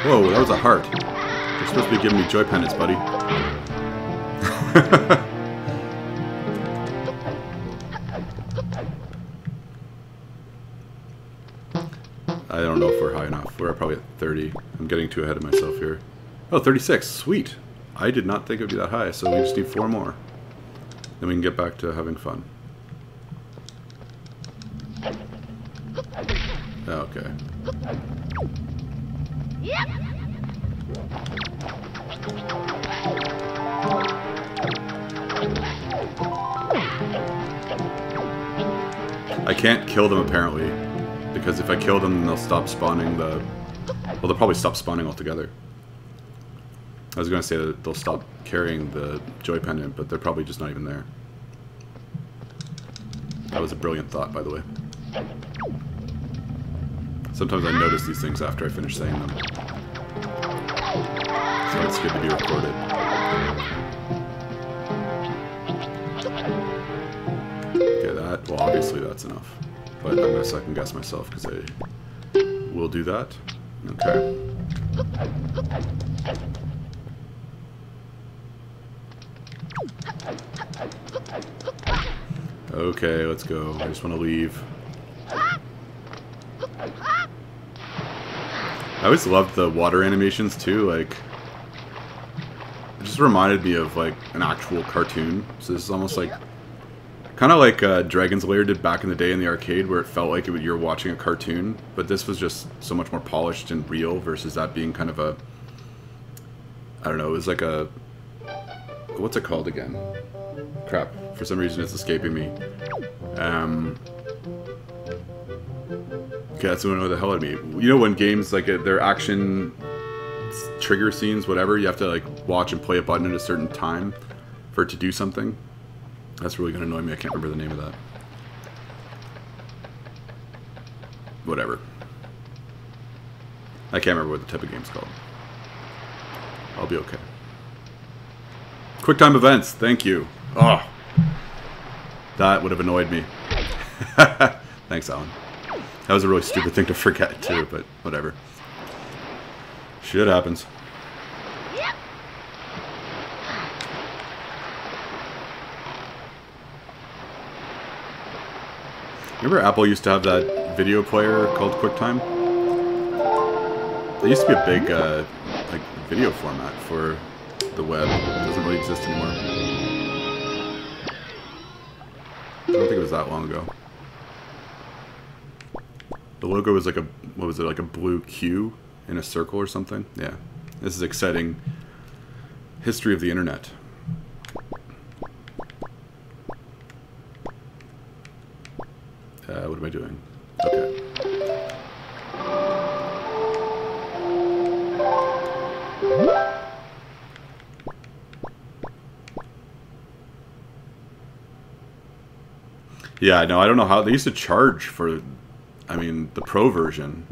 Whoa, that was a heart. You're supposed to be giving me joy pendants, buddy. I don't know if we're high enough. We're probably at 30. I'm getting too ahead of myself here. Oh, 36. Sweet. I did not think it would be that high, so we just need 4 more. Then we can get back to having fun. Okay. Yep. I can't kill them apparently, because if I kill them, then they'll stop spawning the... Well, they'll probably stop spawning altogether. I was going to say that they'll stop carrying the joy pendant, but they're probably just not even there. That was a brilliant thought, by the way. Sometimes I notice these things after I finish saying them. So it's good to be recorded. Okay, that, well, obviously that's enough. But I'm going to second guess myself because I will do that. Okay. Okay, let's go. I just want to leave. I always loved the water animations too, like, it just reminded me of like an actual cartoon. So this is almost like, kind of like Dragon's Lair did back in the day in the arcade, where it felt like you're watching a cartoon, but this was just so much more polished and real versus that being kind of a, I don't know, it was like a, what's it called again? Crap, for some reason it's escaping me. Okay, that's what the hell out of me. You know when games, like, their action trigger scenes, whatever, you have to, like, watch and play a button at a certain time for it to do something? That's really going to annoy me. I can't remember the name of that. Whatever. I can't remember what the type of game's called. I'll be okay. QuickTime events, thank you. Oh, that would have annoyed me. Thanks, Alan. That was a really stupid thing to forget too, but whatever. Shit happens. Remember Apple used to have that video player called QuickTime? It used to be a big like video format for the web. It doesn't really exist anymore. I don't think it was that long ago. The logo was like a, what was it, like a blue Q in a circle or something? Yeah. This is exciting history of the internet. What am I doing? Okay. Yeah, no, I don't know how they used to charge for, I mean, the pro version,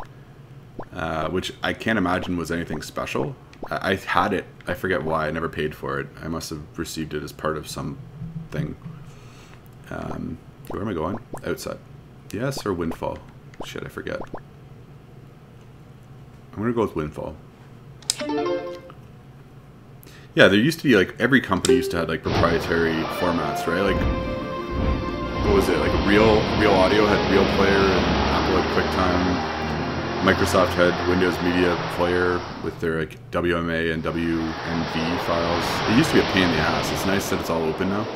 which I can't imagine was anything special. I had it. I forget why. I never paid for it. I must have received it as part of something. Where am I going? Outside. Yes, or Windfall? Shit, I forget. I'm gonna go with Windfall. Yeah, there used to be, like, every company used to have, like, proprietary formats, right? Like, what was it? Like, Real Audio had Real Player, and Apple had QuickTime. Microsoft had Windows Media Player with their, like, WMA and WMV files. It used to be a pain in the ass. It's nice that it's all open now.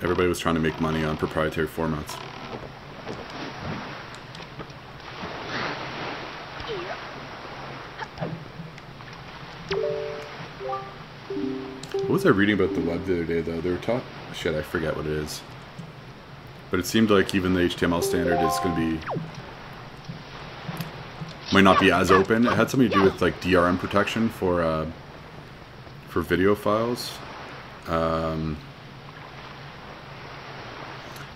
Everybody was trying to make money on proprietary formats. What was I reading about the web the other day, though? They were talking... Shit, I forget what it is. But it seemed like even the HTML standard is going to be... might not be as open. It had something to do with, like, DRM protection for video files.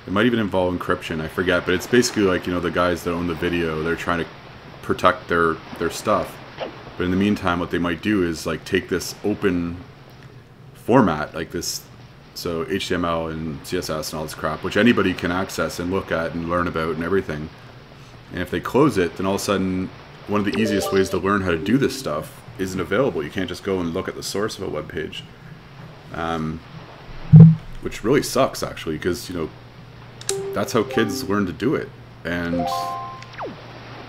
It might even involve encryption, I forget, but it's basically like, you know, the guys that own the video, they're trying to protect their stuff. But in the meantime, what they might do is, like, take this open format, like this, so HTML and CSS and all this crap, which anybody can access and look at and learn about and everything. And if they close it, then all of a sudden, one of the easiest ways to learn how to do this stuff isn't available. You can't just go and look at the source of a web page. Which really sucks, actually, because, you know, that's how kids learn to do it, and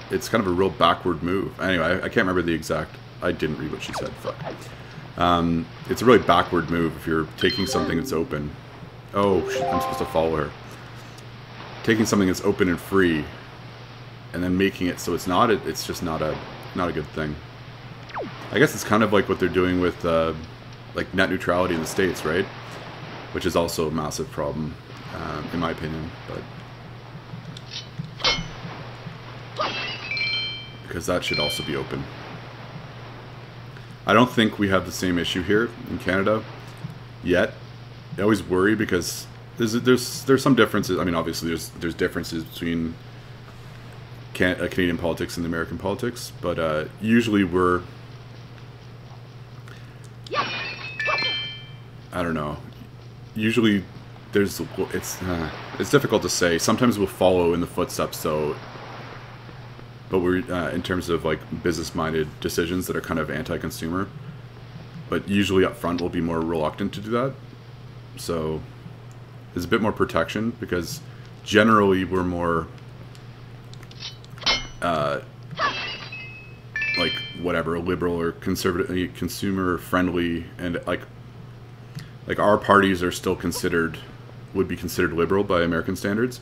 it's kind of a real backward move. Anyway, I can't remember the exact... I didn't read what she said, fuck. It's a really backward move if you're taking something that's open. Oh, I'm supposed to follow her. Taking something that's open and free, and then making it so it's not, it's just not a good thing. I guess it's kind of like what they're doing with, like, net neutrality in the States, right? Which is also a massive problem. In my opinion, but because that should also be open. I don't think we have the same issue here in Canada yet. I always worry because there's some differences. I mean, obviously there's differences between Canadian politics and American politics, but usually we're, I don't know. Usually it's difficult to say. Sometimes we'll follow in the footsteps, though. But we're in terms of, like, business-minded decisions that are kind of anti-consumer. But usually up front we'll be more reluctant to do that. So there's a bit more protection because generally we're more like whatever, liberal or conservative, consumer friendly, and like our parties are still would be considered liberal by American standards,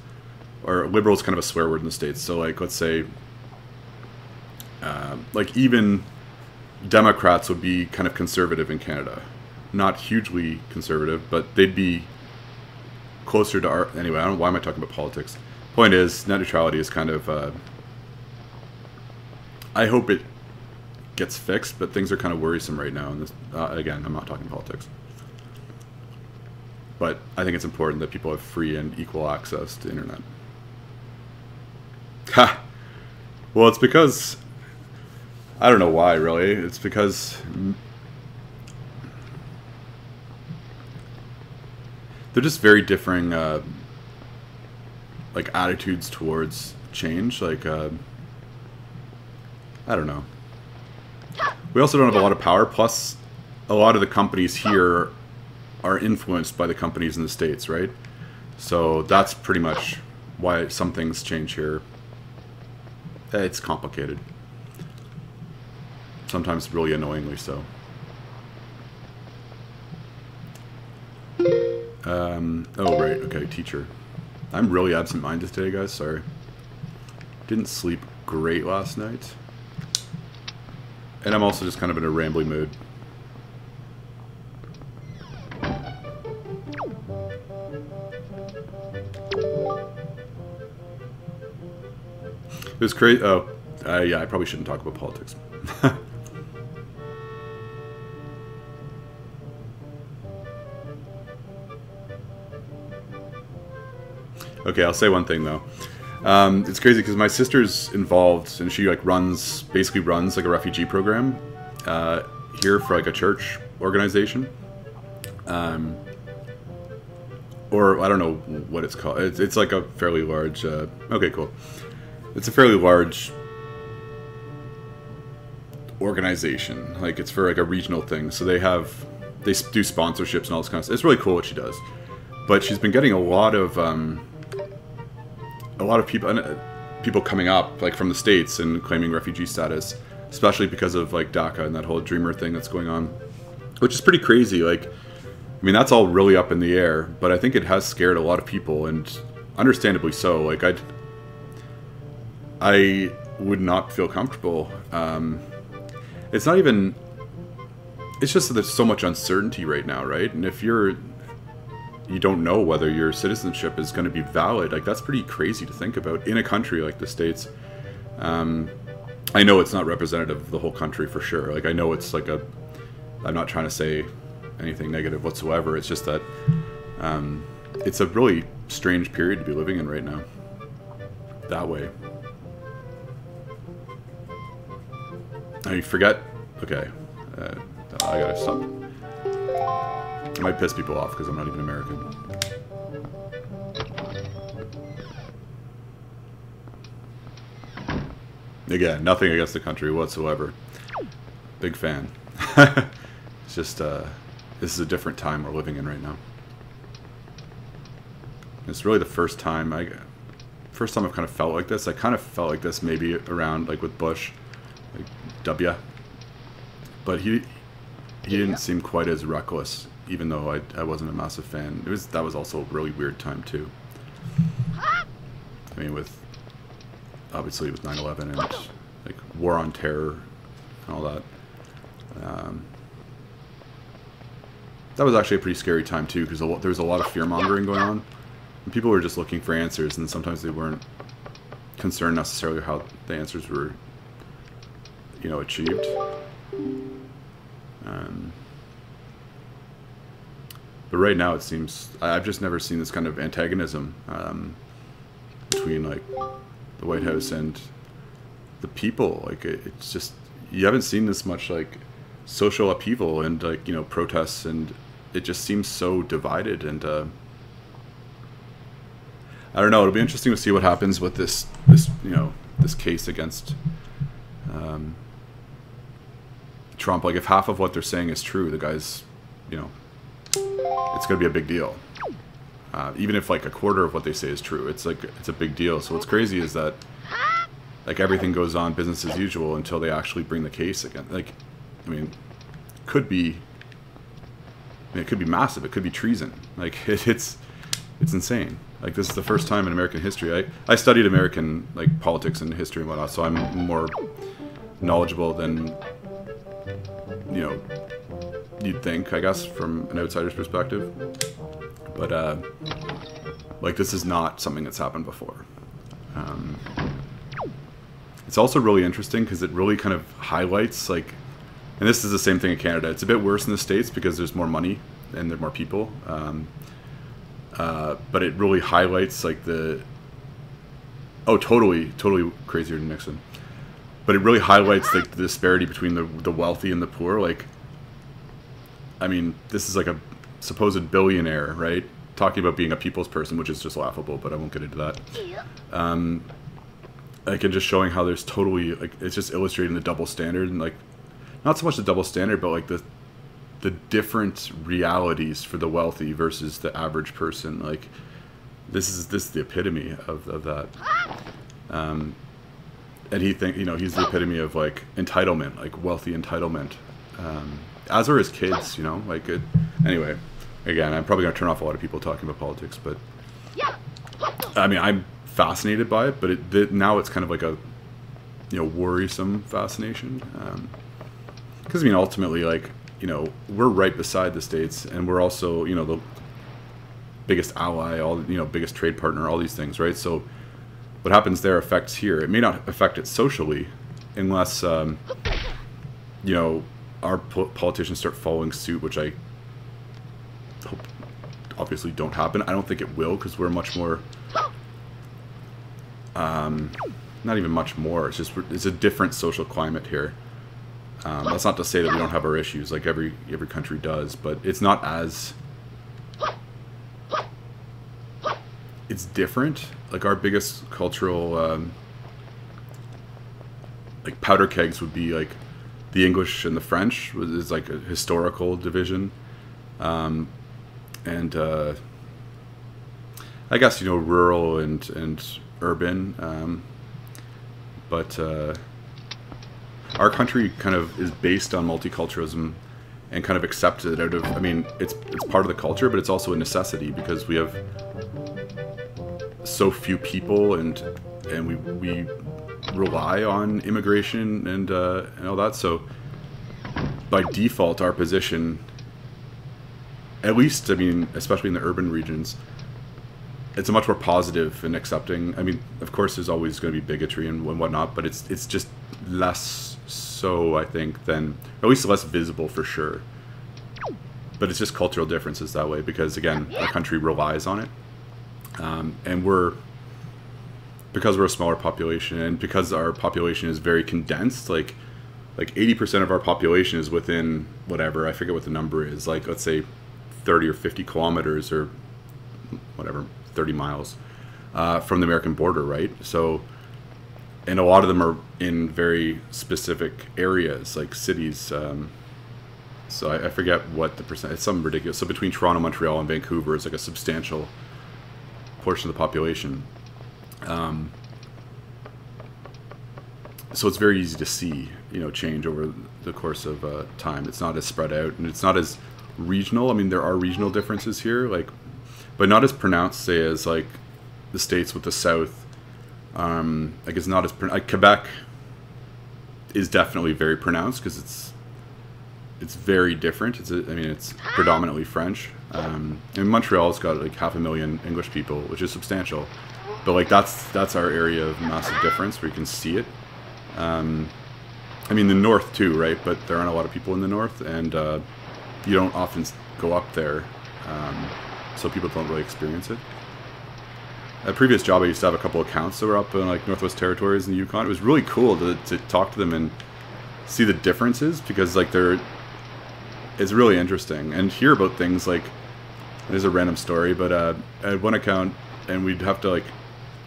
or liberal is kind of a swear word in the States. So, like, let's say, like, even Democrats would be kind of conservative in Canada, not hugely conservative, but they'd be closer to our. Anyway, I don't know why am I talking about politics. Point is, net neutrality is kind of. I hope it gets fixed, but things are kind of worrisome right now. And this, again, I'm not talking politics. But I think it's important that people have free and equal access to the internet. Ha! Well, it's because I don't know why, really. It's because they're just very differing, like attitudes towards change. Like, I don't know. We also don't have a lot of power. Plus, a lot of the companies here are influenced by the companies in the States, right? So that's pretty much why some things change here. It's complicated. Sometimes really annoyingly so. Oh, right. Okay, teacher. I'm really absent-minded today, guys. Sorry. Didn't sleep great last night. And I'm also just kind of in a rambly mood. It was crazy. Oh, yeah, I probably shouldn't talk about politics. Okay, I'll say one thing though. It's crazy because my sister's involved, and she like basically runs like a refugee program here for like a church organization, or I don't know what it's called. It's like a fairly large. Okay, cool. It's a fairly large organization. Like it's for like a regional thing. So they do sponsorships and all this kind of stuff. It's really cool what she does. But she's been getting a lot of people coming up like from the States and claiming refugee status, especially because of like DACA and that whole Dreamer thing that's going on, which is pretty crazy. Like, I mean, that's all really up in the air, but I think it has scared a lot of people, and understandably so. Like, I would not feel comfortable. It's not even. It's just that there's so much uncertainty right now, right? And if you don't know whether your citizenship is going to be valid, like that's pretty crazy to think about in a country like the States. I know it's not representative of the whole country for sure. Like I know it's like I'm not trying to say anything negative whatsoever. It's just that it's a really strange period to be living in right now. That way. I forget. Okay. I gotta stop. I might piss people off because I'm not even American. Again, nothing against the country whatsoever. Big fan. It's just, this is a different time we're living in right now. It's really the first time I've kind of felt like this. I kind of felt like this maybe around, like with Bush, like W. But he didn't seem quite as reckless, even though I wasn't a massive fan. That was also a really weird time too. I mean, obviously with 9/11 and like war on terror and all that. That was actually a pretty scary time too, because there was a lot of fear mongering going on, and people were just looking for answers, and sometimes they weren't concerned necessarily how the answers were, achieved. But right now it seems I've just never seen this kind of antagonism between like the White House and the people. Like it's just, you haven't seen this much like social upheaval and like protests, and it just seems so divided. And I don't know. It'll be interesting to see what happens with this case against Trump. Like if half of what they're saying is true, the guy's it's going to be a big deal. Even if like a quarter of what they say is true, it's a big deal. So what's crazy is that like everything goes on business as usual until they actually bring the case again. Like, I mean, it could be massive. It could be treason. Like it's insane. Like this is the first time in American history. I studied American like politics and history and whatnot, so I'm more knowledgeable than you'd think, I guess, from an outsider's perspective. But like this is not something that's happened before. It's also really interesting because it really kind of highlights like, and this is the same thing in Canada. It's a bit worse in the States because there's more money and there are more people. But it really highlights like totally crazier than Nixon. but it really highlights like the disparity between the wealthy and the poor. Like, I mean, this is like a supposed billionaire, right? Talking about being a people's person, which is just laughable, but I won't get into that. Like, and just showing how there's totally, like, it's just illustrating the double standard, and like, not so much the double standard, but like the different realities for the wealthy versus the average person. Like, this is the epitome of that. And he's the epitome of like entitlement, like wealthy entitlement. As are his kids, you know, like it. Anyway, again, I'm probably gonna turn off a lot of people talking about politics, but I mean, I'm fascinated by it, but now it's kind of like a, you know, worrisome fascination. Because I mean, ultimately, like, you know, we're right beside the States, and we're also, you know, the biggest ally, biggest trade partner, all these things, right? So what happens there affects here. It may not affect it socially, unless you know, our politicians start following suit, which I hope obviously don't happen. I don't think it will, because we're much more, not even much more. It's just it's a different social climate here. That's not to say that we don't have our issues, like every country does, but it's not as, it's different. Like, our biggest cultural like powder kegs would be like the English and the French is like a historical division, and I guess, you know, rural and urban, but our country kind of is based on multiculturalism and kind of accepted out of, I mean, it's part of the culture, but it's also a necessity, because we have so few people, and we rely on immigration and all that. So by default, our position, at least, I mean, especially in the urban regions, it's a much more positive and accepting. I mean, of course, there's always going to be bigotry and whatnot, but it's just less so, I think, than, or at least less visible for sure. But it's just cultural differences that way, because again, our country relies on it, and because we're a smaller population, and because our population is very condensed, like 80% of our population is within whatever, I forget what the number is, like, let's say 30 or 50 kilometers or whatever, 30 miles from the American border, right? So, and a lot of them are in very specific areas, like cities. So I forget what the percent, it's something ridiculous. So between Toronto, Montreal, and Vancouver is like a substantial portion of the population. So it's very easy to see, you know, change over the course of time. It's not as spread out, and it's not as regional. I mean, there are regional differences here, like, but not as pronounced, say, as like the States with the South. Like, it's not as like Quebec is definitely very pronounced, because it's very different. I mean, it's predominantly French. And Montreal's got like 500,000 English people, which is substantial. But like that's our area of massive difference where you can see it. I mean, the north too, right? But there aren't a lot of people in the north, and you don't often go up there, so people don't really experience it. At a previous job, I used to have a couple accounts that were up in like Northwest Territories and Yukon. It was really cool to talk to them and see the differences, because like it's really interesting, and hear about things like, there's a random story, but I had one account, and we'd have to, like,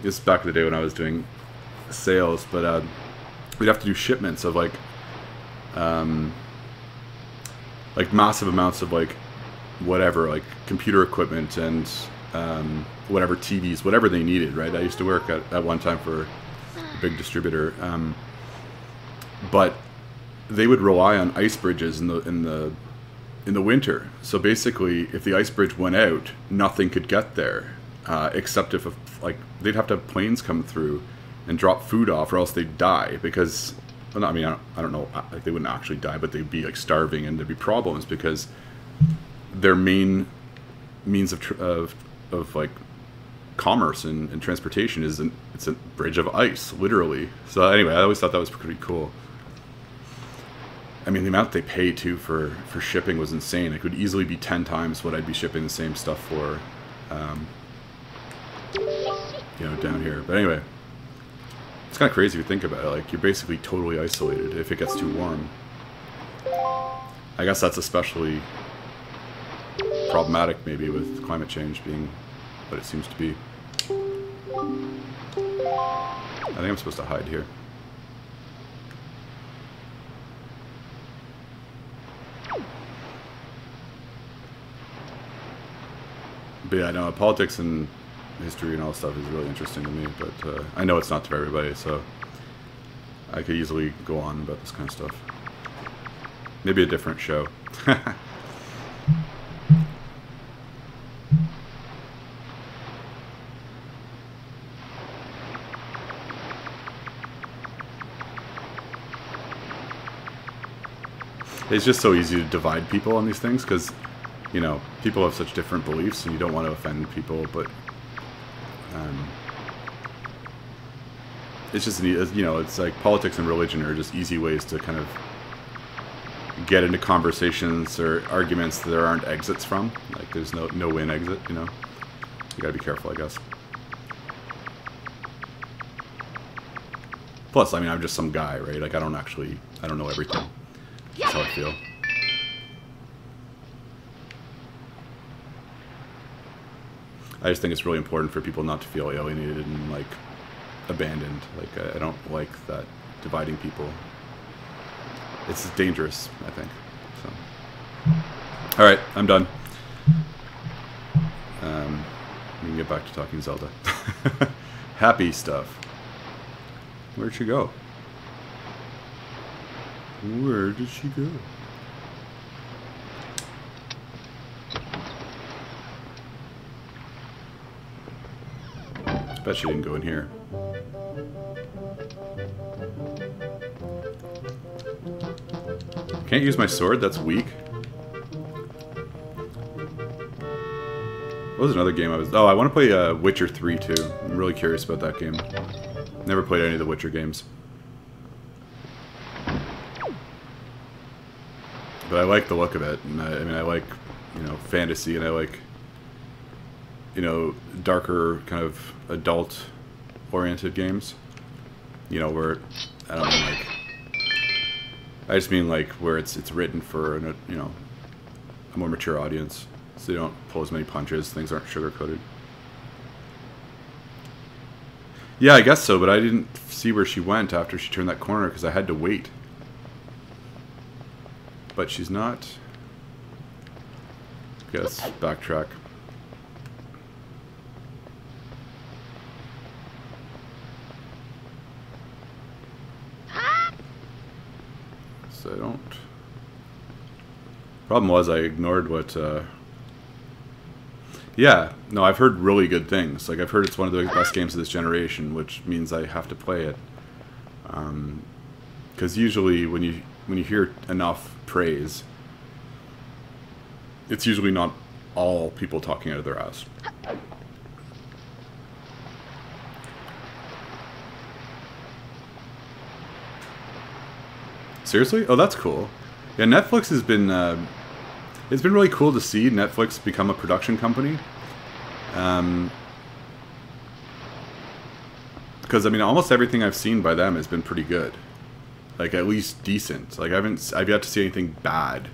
this is back in the day when I was doing sales, but we'd have to do shipments of like massive amounts of like whatever, like computer equipment and whatever, TVs, whatever they needed, right? I used to work at one time for a big distributor, but they would rely on ice bridges in the winter. So basically, if the ice bridge went out, nothing could get there, except if like they'd have to have planes come through and drop food off, or else they'd die. Because, well, I mean, I don't know, like, they wouldn't actually die, but they'd be like starving, and there'd be problems, because their main means of like commerce and transportation it's a bridge of ice, literally. So anyway, I always thought that was pretty cool. I mean, the amount they pay too for shipping was insane. It could easily be 10 times what I'd be shipping the same stuff for, you know, down here. But anyway, It's kind of crazy if you think about it. Like, you're basically totally isolated if it gets too warm. I guess that's especially problematic, maybe, with climate change being what it seems to be. I think I'm supposed to hide here. But yeah, I know politics and history and all that stuff is really interesting to me, but I know it's not for everybody, so I could easily go on about this kind of stuff. Maybe a different show. It's just so easy to divide people on these things because, you know, people have such different beliefs and you don't want to offend people, but it's just, you know, it's like politics and religion are just easy ways to kind of get into conversations or arguments that there aren't exits from. Like, there's no win exit, you know? You gotta be careful, I guess. Plus, I mean, I'm just some guy, right? Like, I don't know everything. That's how I feel. I just think it's really important for people not to feel alienated and, like, abandoned. Like, I don't like that dividing people. It's dangerous, I think. So, all right, I'm done. We can get back to talking Zelda. Happy stuff. Where'd she go? Where did she go? I bet she didn't go in here. Can't use my sword? That's weak. What was another game I was... Oh, I want to play Witcher 3 too. I'm really curious about that game. Never played any of the Witcher games. But I like the look of it. And I mean, I like, you know, fantasy, and I like, you know, darker, kind of adult-oriented games. You know, where, I don't know, like... I just mean, like, where it's written for, you know, a more mature audience. So they don't pull as many punches, things aren't sugar-coated. Yeah, I guess so, but I didn't see where she went after she turned that corner because I had to wait. But she's not... Okay, let's backtrack. So I don't... Problem was I ignored what... Yeah, no, I've heard really good things. Like, I've heard it's one of the best games of this generation, which means I have to play it. Because usually when you hear enough praise, it's usually not all people talking out of their ass. Seriously? Oh, that's cool. Yeah, Netflix has been... it's been really cool to see Netflix become a production company. Because, I mean, almost everything I've seen by them has been pretty good. Like, at least decent. Like, I've yet to see anything bad.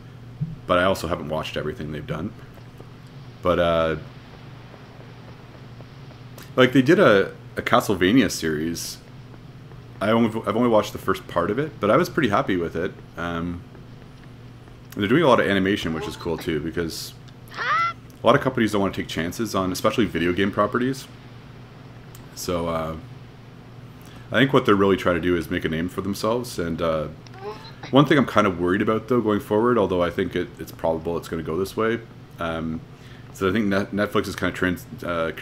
But I also haven't watched everything they've done. But, like, they did a Castlevania series. I've only watched the first part of it, but I was pretty happy with it. They're doing a lot of animation, which is cool too, because a lot of companies don't want to take chances on, especially video game properties. So I think what they're really trying to do is make a name for themselves. And one thing I'm kind of worried about, though, going forward, although I think it's probable it's going to go this way, so I think Netflix is kind of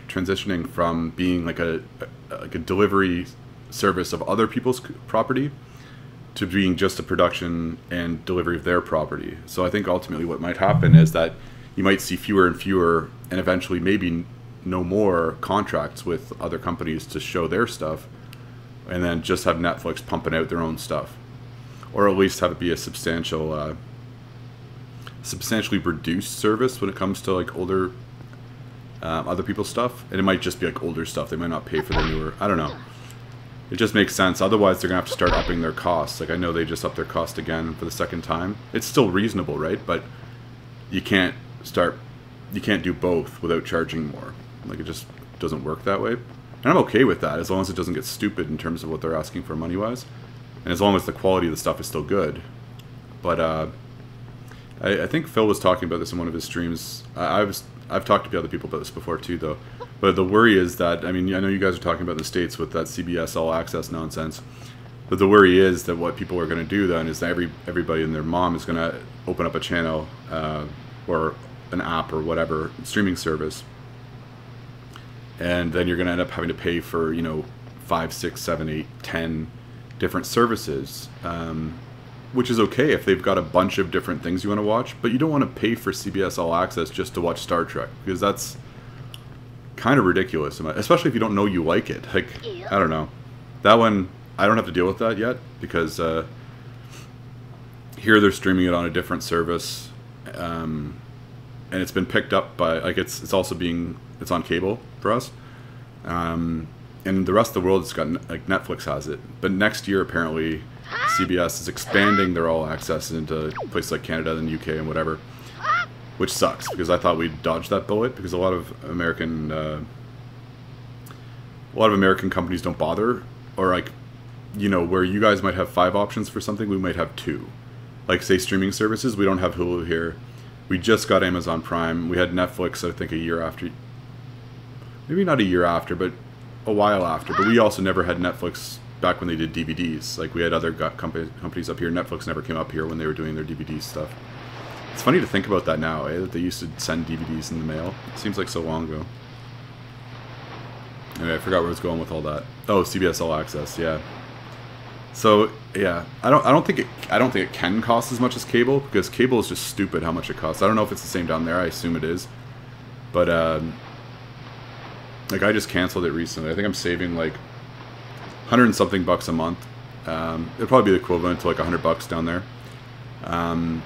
transitioning from being like a delivery service of other people's property to being just a production and delivery of their property. So I think ultimately what might happen is that you might see fewer and fewer, and eventually maybe no more contracts with other companies to show their stuff, and then just have Netflix pumping out their own stuff, or at least have it be a substantially reduced service when it comes to like older other people's stuff. And it might just be like older stuff. They might not pay for the newer. I don't know. It just makes sense. Otherwise, they're going to have to start upping their costs. Like, I know they just upped their cost again for the second time. It's still reasonable, right? But you can't do both without charging more. Like, it just doesn't work that way. And I'm okay with that, as long as it doesn't get stupid in terms of what they're asking for money-wise. And as long as the quality of the stuff is still good. But I think Phil was talking about this in one of his streams. I've talked to other people about this before too, though. But the worry is that, I mean, I know you guys are talking about the States with that CBS All Access nonsense. But the worry is that what people are going to do then is that everybody and their mom is going to open up a channel or an app or whatever, streaming service. And then you're going to end up having to pay for, 5, 6, 7, 8, 10 different services. Which is okay if they've got a bunch of different things you want to watch, but you don't want to pay for CBS All Access just to watch Star Trek, because that's kind of ridiculous, especially if you don't know you like it. Like, I don't know. That one, I don't have to deal with that yet, because here they're streaming it on a different service, and it's been picked up by, like, it's on cable for us. And the rest of the world, it's got, like, Netflix has it. But next year, apparently, CBS is expanding their All Access into places like Canada and UK and whatever, which sucks, because I thought we'd dodge that bullet, because a lot of American companies don't bother, or, like, where you guys might have 5 options for something, we might have 2. Like, say, streaming services, we don't have Hulu here. We just got Amazon Prime. We had Netflix, I think, a year after. Maybe not a year after, but a while after. But we also never had Netflix back when they did DVDs. Like, we had other companies up here. Netflix never came up here when they were doing their DVD stuff. It's funny to think about that now, that they used to send DVDs in the mail. It seems like so long ago. Anyway, I forgot where I was going with all that. Oh, CBS All Access, yeah. So yeah, I don't think it can cost as much as cable, because cable is just stupid how much it costs. I don't know if it's the same down there. I assume it is, but like, I just canceled it recently. I think I'm saving like $100 and something a month. It'll probably be the equivalent to like $100 down there. And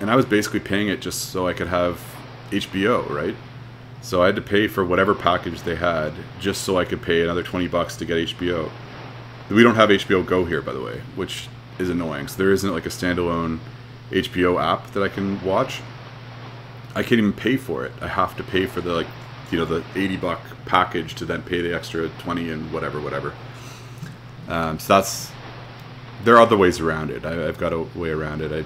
I was basically paying it just so I could have HBO, right? So I had to pay for whatever package they had just so I could pay another $20 to get HBO. We don't have HBO Go here, by the way, which is annoying. So there isn't like a standalone HBO app that I can watch. I can't even pay for it. I have to pay for the, like, the $80 package to then pay the extra 20 and whatever. So there are other ways around it. I've got a way around it.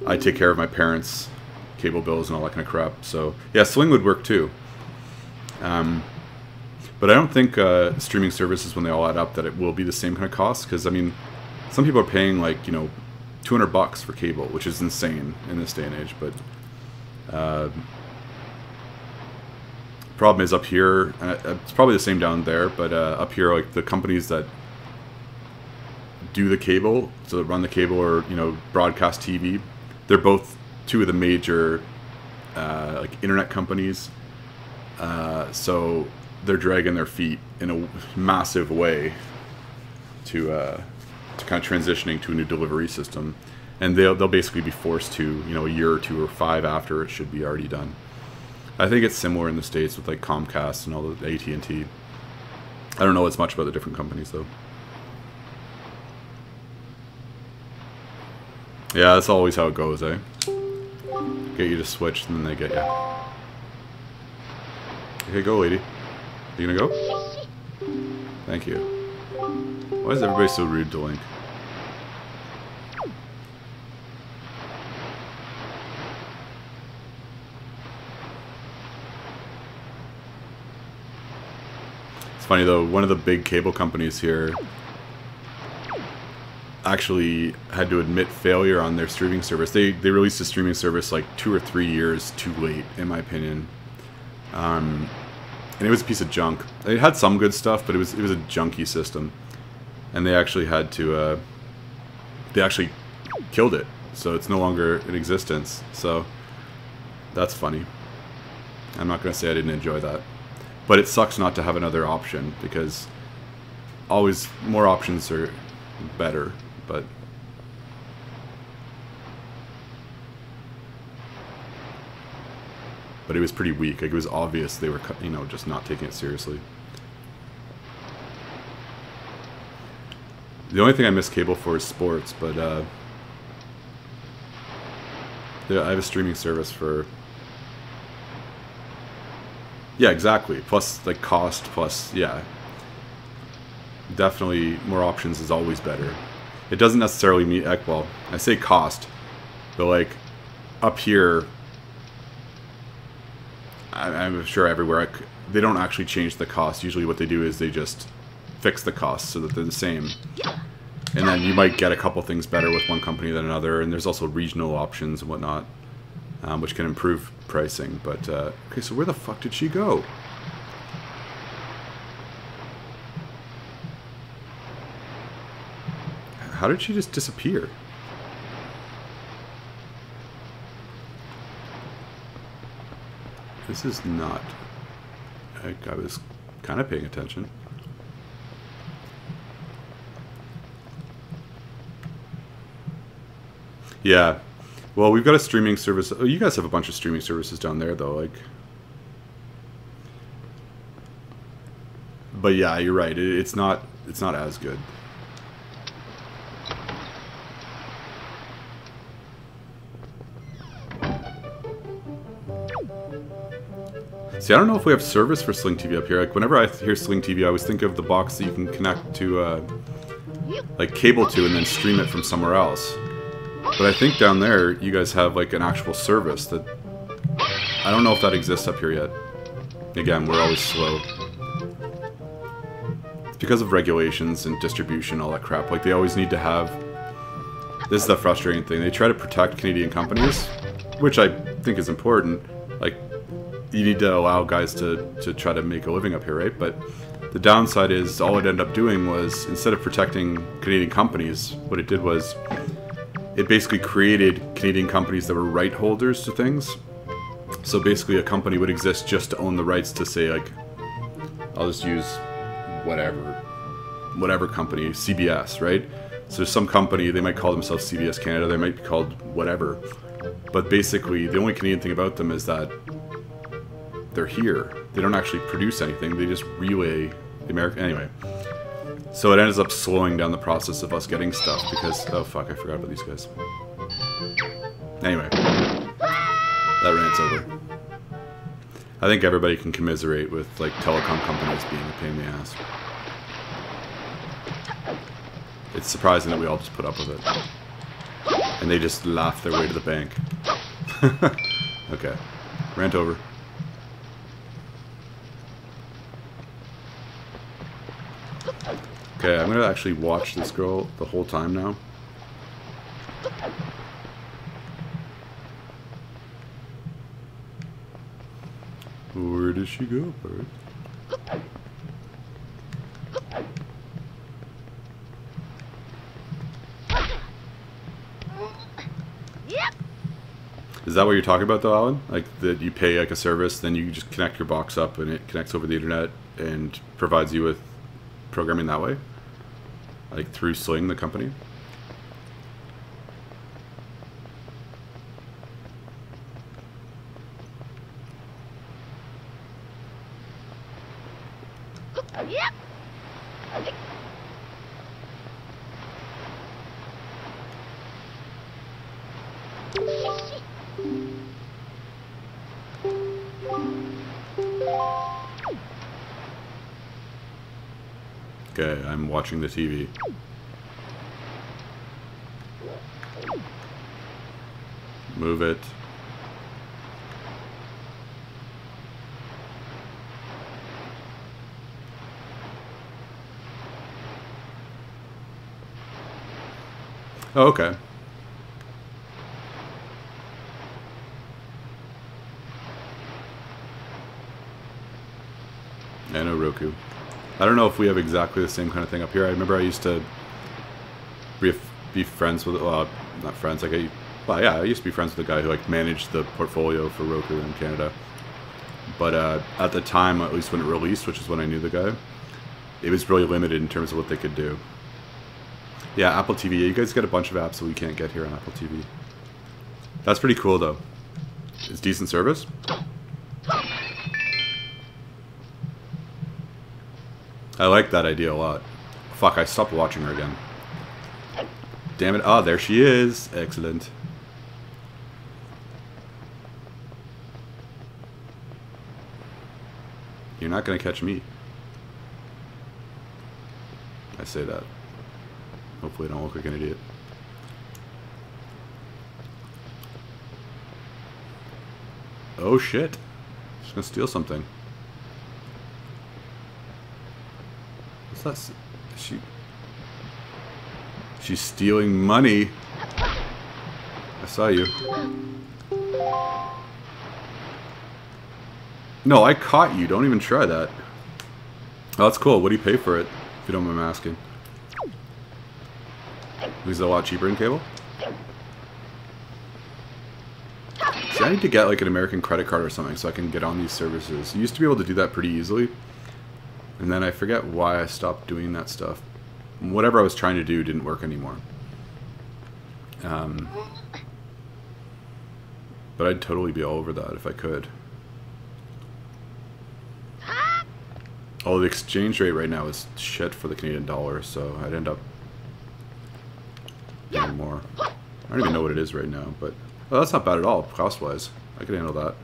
I take care of my parents' cable bills and all that kind of crap. So yeah, Sling would work too. But I don't think streaming services, when they all add up, that it will be the same kind of cost. Because, I mean, some people are paying like, $200 for cable, which is insane in this day and age. But problem is up here, and it's probably the same down there, but up here, like, the companies that do the cable, so that run the cable, or broadcast TV, they're both 2 of the major like internet companies. So they're dragging their feet in a massive way to kind of transitioning to a new delivery system, and they'll basically be forced to, a year or 2 or 5 after it should be already done. I think it's similar in the States with like Comcast and all the AT&T. I don't know as much about the different companies though. Yeah, that's always how it goes, eh? Get you to switch, and then they get you. Okay, go, lady. You gonna go? Thank you. Why is everybody so rude to Link? It's funny though, one of the big cable companies here actually had to admit failure on their streaming service. They released a streaming service like 2 or 3 years too late, in my opinion. And it was a piece of junk. It had some good stuff, but it was a junky system. And they actually had to, they actually killed it. So it's no longer in existence. So that's funny. I'm not going to say I didn't enjoy that. But it sucks not to have another option, because always more options are better, but it was pretty weak. Like, it was obvious they were, just not taking it seriously. The only thing I miss cable for is sports, but yeah, I have a streaming service for... Yeah, exactly. Plus, like, cost, plus, yeah. Definitely, more options is always better. It doesn't necessarily mean, like, well, I say cost, but, like, up here, I'm sure everywhere, they don't actually change the cost. Usually what they do is they just fix the costs so that they're the same. And then you might get a couple things better with one company than another, and there's also regional options and whatnot, which can improve pricing. But, okay, so where the fuck did she go? How did she just disappear? This is not... I was kind of paying attention. Yeah. Well, we've got a streaming service. Oh, you guys have a bunch of streaming services down there, though. Like, but yeah, you're right. It's not as good. See, I don't know if we have service for Sling TV up here. Like, whenever I hear Sling TV, I always think of the box that you can connect to, like, cable to and then stream it from somewhere else. But I think down there, you guys have, like, an actual service that... I don't know if that exists up here yet. Again, we're always slow. It's because of regulations and distribution, all that crap. Like, they always need to have... This is the frustrating thing. They try to protect Canadian companies, which I think is important. Like, you need to allow guys to try to make a living up here, right? But the downside is all it ended up doing was, instead of protecting Canadian companies, what it did was it basically created Canadian companies that were right holders to things. So basically a company would exist just to own the rights to, say, like, I'll just use whatever company, CBS, right? So there's some company, they might call themselves CBS Canada, they might be called whatever. But basically the only Canadian thing about them is that they're here. They don't actually produce anything. They just relay the American... Anyway. So it ends up slowing down the process of us getting stuff because... Oh, fuck. I forgot about these guys. Anyway. That rant's over. I think everybody can commiserate with, like, telecom companies being a pain in the ass. It's surprising that we all just put up with it. And they just laugh their way to the bank. Okay. Rant over. Okay, I'm gonna actually watch this girl the whole time now. Where does she go, bird? Is that what you're talking about, though, Alan? Like, that you pay, like, a service, then you just connect your box up and it connects over the internet and provides you with programming that way? Like, through Sling, the company? Okay, I'm watching the TV. Move it. Oh, okay. Yeah, no Roku. I don't know if we have exactly the same kind of thing up here. I remember I used to be friends with, well, not friends, like well, yeah, I used to be friends with a guy who, like, managed the portfolio for Roku in Canada. But at the time, at least when it released, which is when I knew the guy, it was really limited in terms of what they could do. Yeah, Apple TV. Yeah, you guys get a bunch of apps that we can't get here on Apple TV. That's pretty cool, though. It's decent service. I like that idea a lot. Fuck, I stopped watching her again. Damn it. Ah, there she is. Excellent. You're not going to catch me. I say that. Hopefully I don't look like an idiot. Oh shit. She's going to steal something. What's that? She's stealing money. I saw you. No, I caught you. Don't even try that. Oh, that's cool. What do you pay for it? If you don't mind me asking. Is it a lot cheaper in cable? See, I need to get like an American credit card or something so I can get on these services. You used to be able to do that pretty easily. And then I forget why I stopped doing that stuff. Whatever I was trying to do didn't work anymore. But I'd totally be all over that if I could. Oh, the exchange rate right now is shit for the Canadian dollar, so I'd end up getting more. I don't even know what it is right now, but oh, that's not bad at all, cost-wise. I could handle that.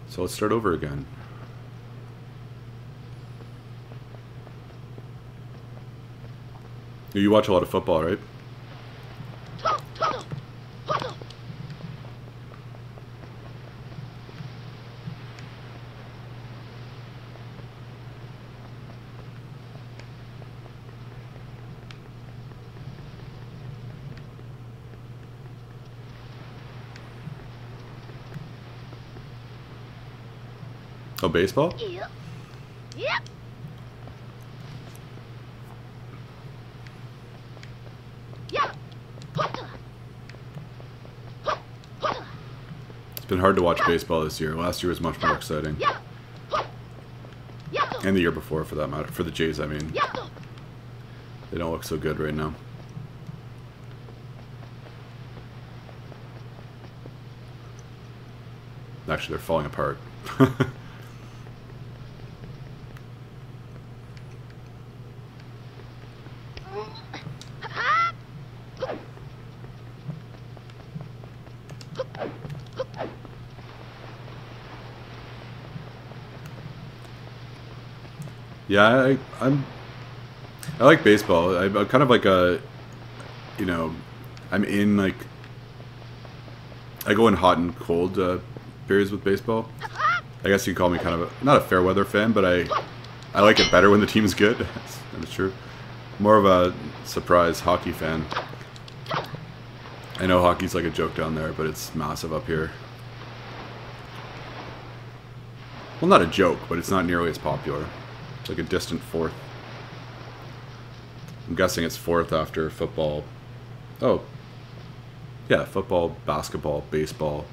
So let's start over again. You watch a lot of football, right? Oh, baseball? Yep. Yep. It's been hard to watch baseball this year. Last year was much more exciting. And the year before, for that matter. For the Jays, I mean. They don't look so good right now. Actually, they're falling apart. Yeah, I like baseball. I'm kind of like a, you know, I'm in like, I go in hot and cold periods with baseball. I guess you could call me kind of a, not a fair weather fan, but I like it better when the team is good. That's true. More of a surprise hockey fan. I know hockey's like a joke down there, but it's massive up here. Well, not a joke, but it's not nearly as popular. It's like a distant fourth. I'm guessing it's fourth after football. Oh. Yeah, football, basketball, baseball.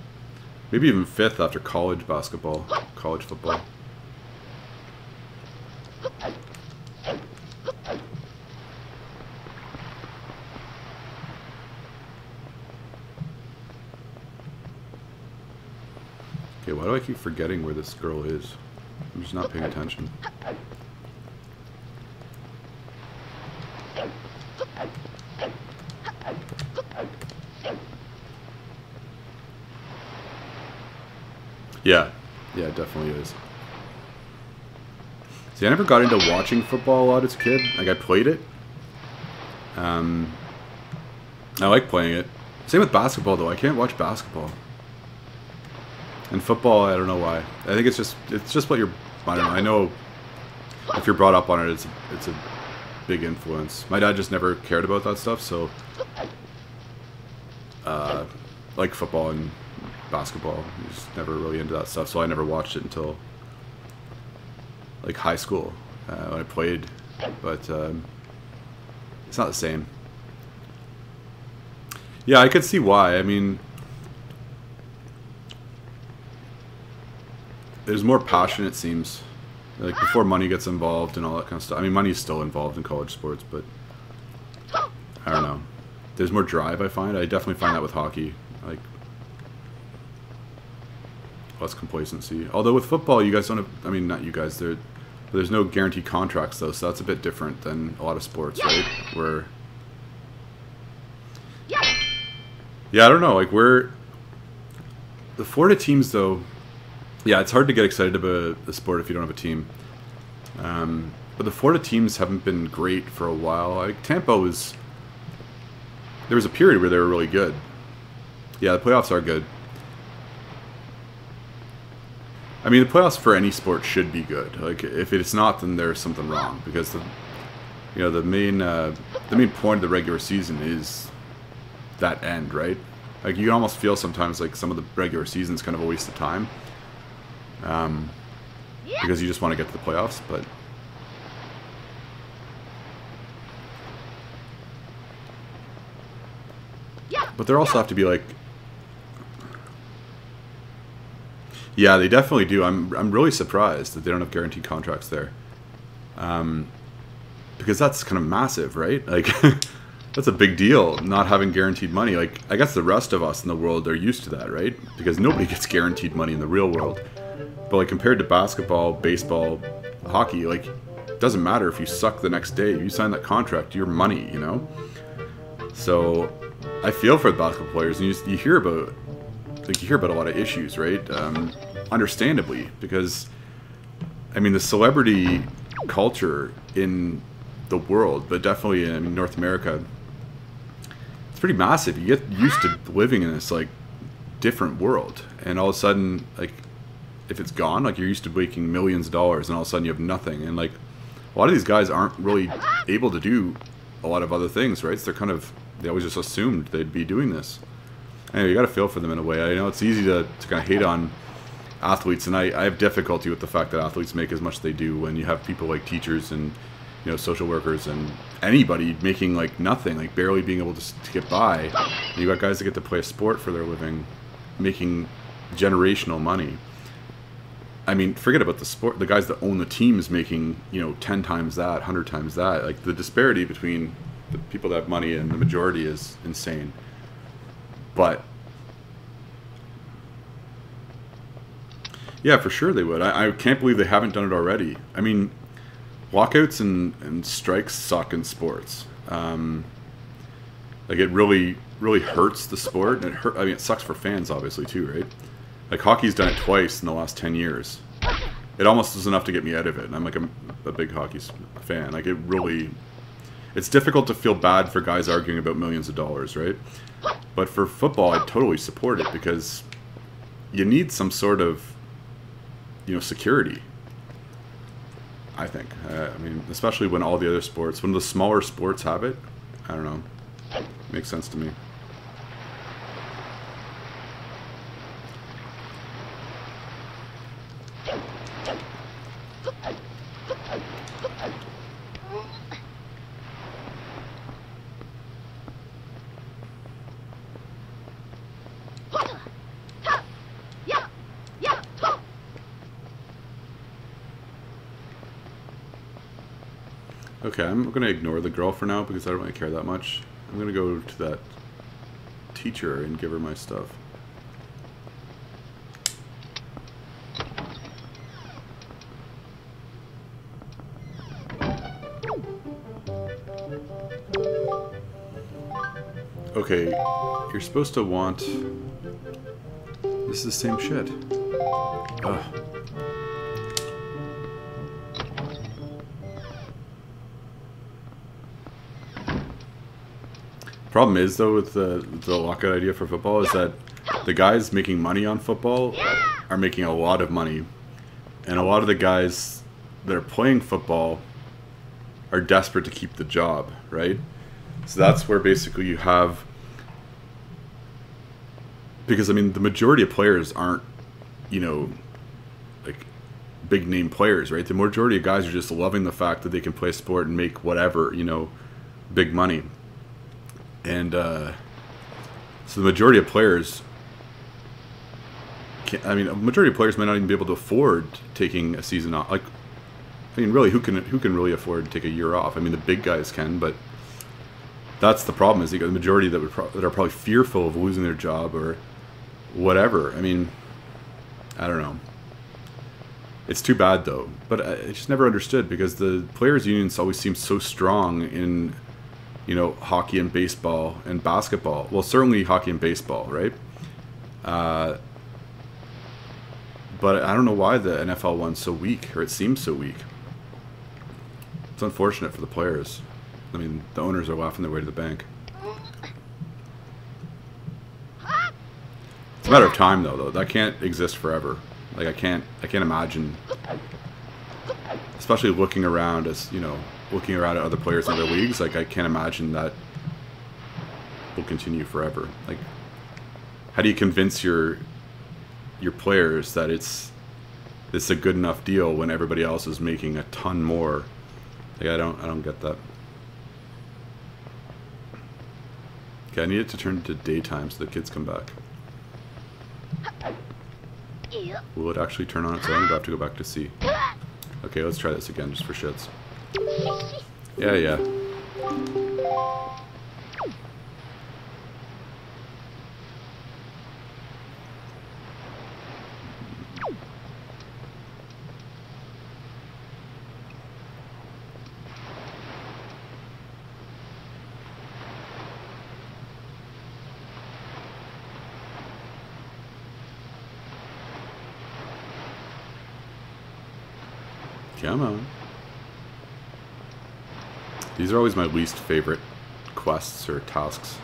Maybe even fifth after college basketball, college football. Okay, why do I keep forgetting where this girl is? I'm just not paying attention. Yeah, it definitely is. See, I never got into watching football a lot as a kid. Like, I played it. I like playing it. Same with basketball, though. I can't watch basketball. And football, I don't know why. I think it's just what you're. I don't know. I know if you're brought up on it, it's a big influence. My dad just never cared about that stuff, so like football and basketball, he's never really into that stuff. So I never watched it until like high school when I played, but it's not the same. Yeah, I could see why. I mean, there's more passion, it seems. Like, before money gets involved and all that kind of stuff. I mean, money's still involved in college sports, but I don't know. There's more drive, I find. I definitely find that with hockey. Like, less complacency. Although with football, you guys don't have, I mean, not you guys, there's no guaranteed contracts though, so that's a bit different than a lot of sports, right? Where, yeah, I don't know, like the Florida teams though, yeah, it's hard to get excited about a sport if you don't have a team. But the Florida teams haven't been great for a while. Like Tampa there was a period where they were really good. Yeah, the playoffs are good. I mean, the playoffs for any sport should be good. Like, if it's not, then there's something wrong. Because the main point of the regular season is that end, right? Like, you can almost feel sometimes like some of the regular season's kind of a waste of time, because you just want to get to the playoffs. But there also have to be like. Yeah, they definitely do. I'm really surprised that they don't have guaranteed contracts there, because that's kind of massive, right? Like, that's a big deal, not having guaranteed money. Like, I guess the rest of us in the world are used to that, right? Because nobody gets guaranteed money in the real world. But like compared to basketball, baseball, hockey, like, it doesn't matter if you suck the next day. You sign that contract, your money, you know. So I feel for the basketball players, and you hear about. Like, you hear about a lot of issues, right? Understandably, because, I mean, the celebrity culture in the world, but definitely in North America, it's pretty massive. You get used to living in this, like, different world, and all of a sudden, like, if it's gone, like, you're used to making millions of dollars, and all of a sudden you have nothing, and, like, a lot of these guys aren't really able to do a lot of other things, right? So they always just assumed they'd be doing this. Anyway, you got to feel for them in a way. I know it's easy to kind of hate on athletes, and I have difficulty with the fact that athletes make as much as they do when you have people like teachers and, you know, social workers and anybody making like nothing, like barely being able to get by. And you got guys that get to play a sport for their living, making generational money. I mean, forget about the sport. The guys that own the teams making, you know, 10 times that, 100 times that. Like, the disparity between the people that have money and the majority is insane. But yeah, for sure they would. I can't believe they haven't done it already. I mean, walkouts and strikes suck in sports. Like, it really hurts the sport, and I mean, it sucks for fans, obviously, too, right? Like, hockey's done it twice in the last 10 years. It almost is enough to get me out of it, and I'm like a big hockey fan. Like, it's difficult to feel bad for guys arguing about millions of dollars, right? But for football, I totally support it, because you need some sort of, you know, security, I think. I mean, especially when all the other sports, when the smaller sports have it, I don't know. Makes sense to me. Okay, I'm going to ignore the girl for now because I don't really care that much. I'm going to go to that teacher and give her my stuff. Okay, you're supposed to want... This is the same shit. Ugh. Problem is, though, with the lockout idea for football is that the guys making money on football are making a lot of money, and a lot of the guys that are playing football are desperate to keep the job, right? So that's where basically you have, because I mean the majority of players aren't, you know, like big name players, right? The majority of guys are just loving the fact that they can play a sport and make whatever, you know, big money. And so the majority of players can't, I mean, a majority of players might not even be able to afford taking a season off. Like, I mean, really, who can really afford to take a year off? I mean, the big guys can, but that's the problem. Is you got the majority that are probably fearful of losing their job or whatever. I mean, I don't know. It's too bad though, but I just never understood because the players' unions always seem so strong in, you know, hockey and baseball and basketball. Well, certainly hockey and baseball, right? But I don't know why the NFL one's so weak, or it seems so weak. It's unfortunate for the players. I mean, the owners are laughing their way to the bank. It's a matter of time, though. That can't exist forever. Like I can't imagine, especially looking around as looking around at other players in other leagues. Like I can't imagine that will continue forever. Like, how do you convince your players that it's a good enough deal when everybody else is making a ton more? Like I don't get that. Okay, I need it to turn to daytime so the kids come back. Will it actually turn on its own? Do I have to go back to C? Okay, let's try this again just for shits. Yeah. Come on. These are always my least favorite quests or tasks.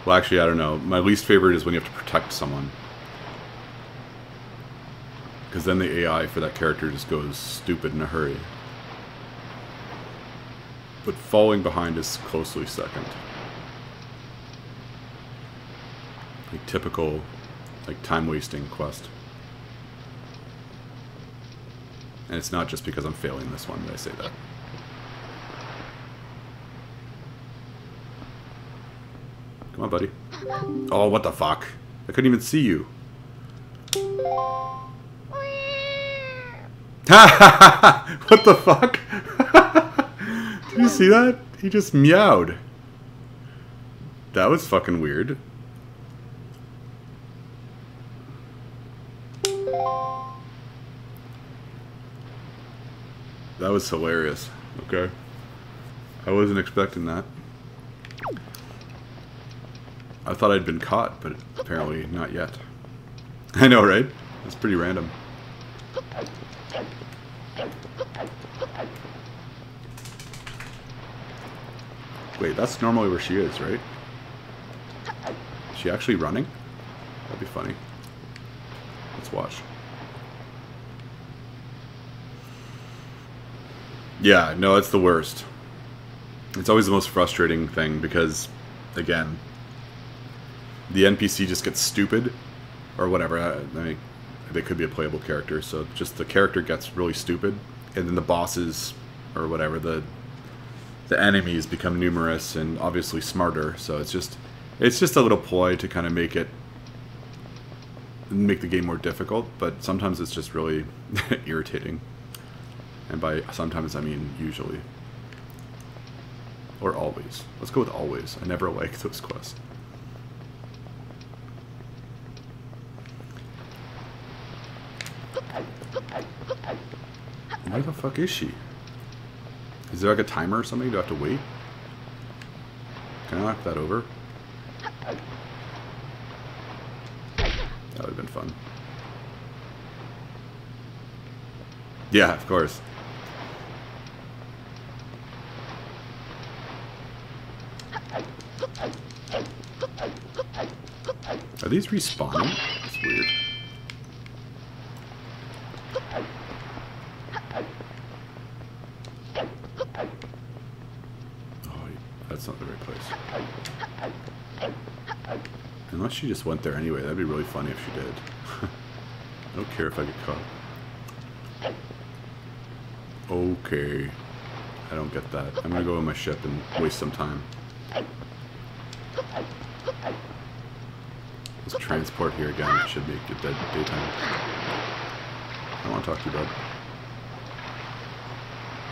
Well, actually, I don't know. My least favorite is when you have to protect someone. Because then the AI for that character just goes stupid in a hurry. But falling behind is closely second. Like typical, like time-wasting quest. And it's not just because I'm failing this one that I say that. Come on, buddy. Oh, what the fuck? I couldn't even see you. What the fuck? Did you see that? He just meowed. That was fucking weird. That was hilarious. Okay. I wasn't expecting that. I thought I'd been caught, but apparently not yet. I know, right? It's pretty random. Wait, that's normally where she is, right? Is she actually running? That'd be funny. Let's watch. Yeah, no, it's the worst. It's always the most frustrating thing because, again, the NPC just gets stupid, or whatever. I mean, they could be a playable character, so just the character gets really stupid, and then the bosses, or whatever, the enemies become numerous and obviously smarter. So it's just a little ploy to kind of make the game more difficult. But sometimes it's just really irritating. And by sometimes, I mean usually. Or always. Let's go with always. I never like those quests. Where the fuck is she? Is there like a timer or something? Do I have to wait? Can I knock that over? That would have been fun. Yeah, of course. Are these respawning? That's weird. Oh, that's not the right place. Unless she just went there anyway. That'd be really funny if she did. I don't care if I get caught. Okay. I don't get that. I'm gonna go in my ship and waste some time. Let's transport here again. It should make it daytime. I don't want to talk to you, bud.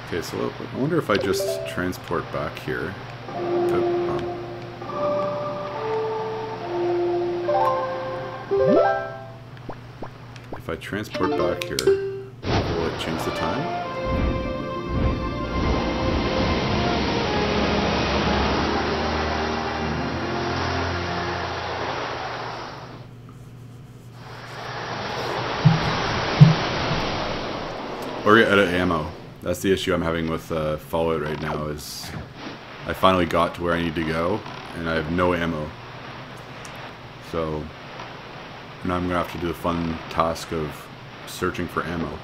Okay, so I wonder if I just transport back here. If I transport back here, will it change the time? Or get out of ammo. That's the issue I'm having with Fallout right now, is I finally got to where I need to go, and I have no ammo. So now I'm going to have to do the fun task of searching for ammo.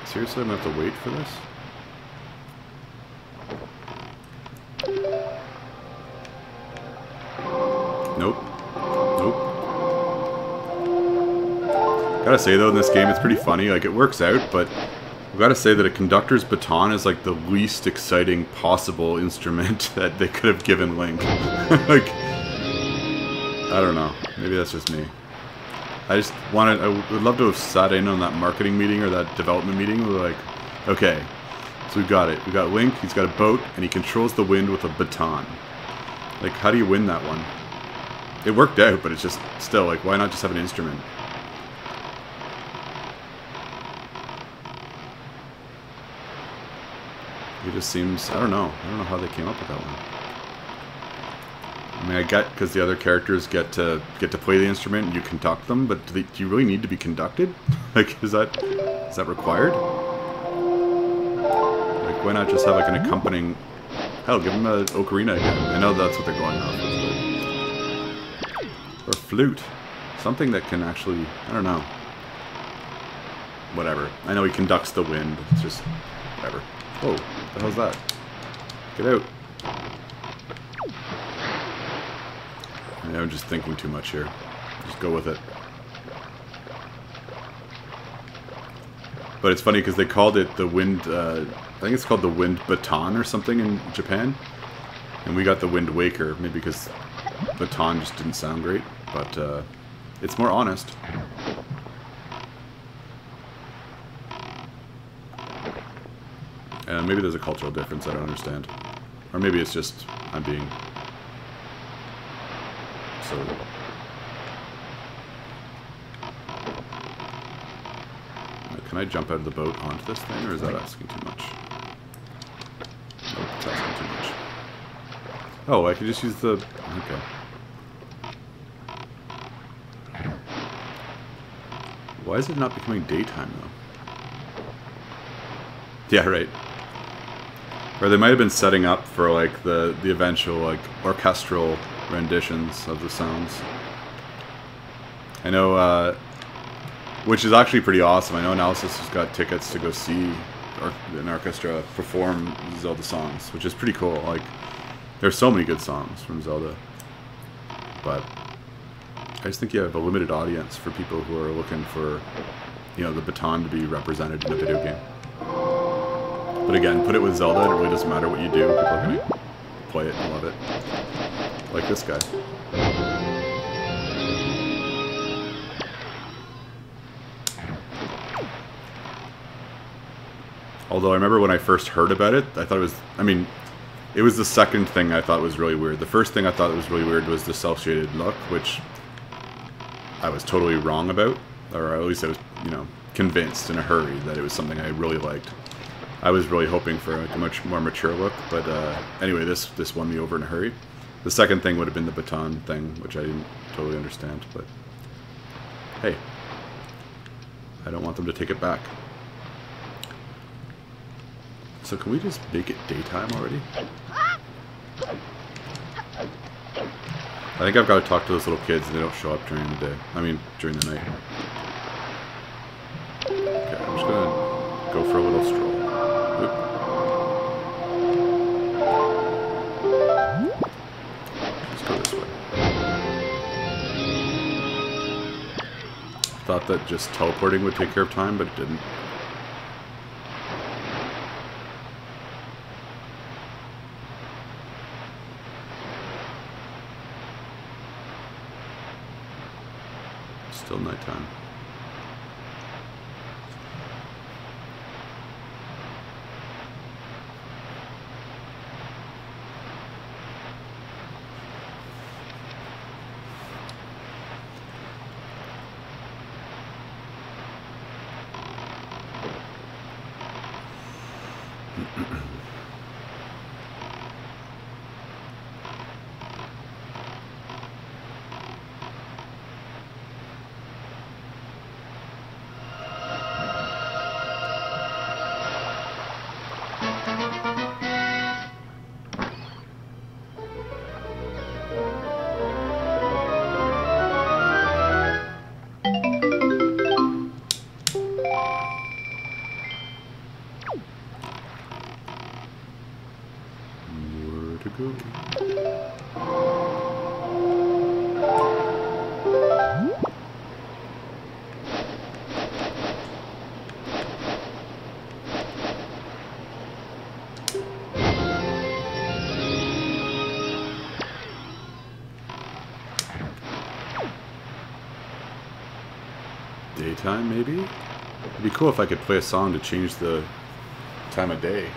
Seriously, I'm going to have to wait for this? Nope. Nope. Gotta say though, in this game it's pretty funny. Like, it works out, but I've gotta say that a conductor's baton is like the least exciting possible instrument that they could have given Link. Like, I don't know. Maybe that's just me. I would love to have sat in on that marketing meeting or that development meeting. We're like, okay, so we've got it. We've got Link, he's got a boat, and he controls the wind with a baton. Like, how do you win that one? It worked out, but it's just still, like, why not just have an instrument? It just seems, I don't know how they came up with that one. I mean, I get because the other characters get to play the instrument and you conduct them, but do you really need to be conducted? Like, is that required? Like, why not just have like an accompanying? Hell, give them an ocarina again. I know that's what they're going off of, but... or flute, something that can actually, I don't know. Whatever. I know he conducts the wind. It's just whatever. Oh, what the hell's that? Get out. I'm just thinking too much here. Just go with it. But it's funny because they called it the wind, I think it's called the wind baton or something in Japan. And we got the Wind Waker, maybe because baton just didn't sound great. But it's more honest. Maybe there's a cultural difference I don't understand. Or maybe it's just I'm being so... Can I jump out of the boat onto this thing, or is that asking too much? Nope, it's asking too much. Oh, I could just use the... Okay. Why is it not becoming daytime, though? Yeah, right. Or they might have been setting up for like the eventual like orchestral renditions of the sounds. I know, which is actually pretty awesome. I know Analysis has got tickets to go see an orchestra perform Zelda songs, which is pretty cool. Like, there's so many good songs from Zelda, but I just think you have a limited audience for people who are looking for, you know, the baton to be represented in a video game. But again, put it with Zelda, it really doesn't matter what you do, people are going to play it and love it. Like this guy. Although I remember when I first heard about it, I thought it was, I mean, it was the second thing I thought was really weird. The first thing I thought was really weird was the self-shaded look, which I was totally wrong about. Or at least I was, you know, convinced in a hurry that it was something I really liked. I was really hoping for like a much more mature look, but anyway, this won me over in a hurry. The second thing would have been the baton thing, which I didn't totally understand, but hey, I don't want them to take it back. So can we just make it daytime already? I think I've got to talk to those little kids and they don't show up during the day. I mean, during the night. Okay, I'm just gonna go for a little stroll. Let's go this way. Thought that just teleporting would take care of time, but it didn't. Still nighttime. Daytime, maybe? It'd be cool if I could play a song to change the time of day.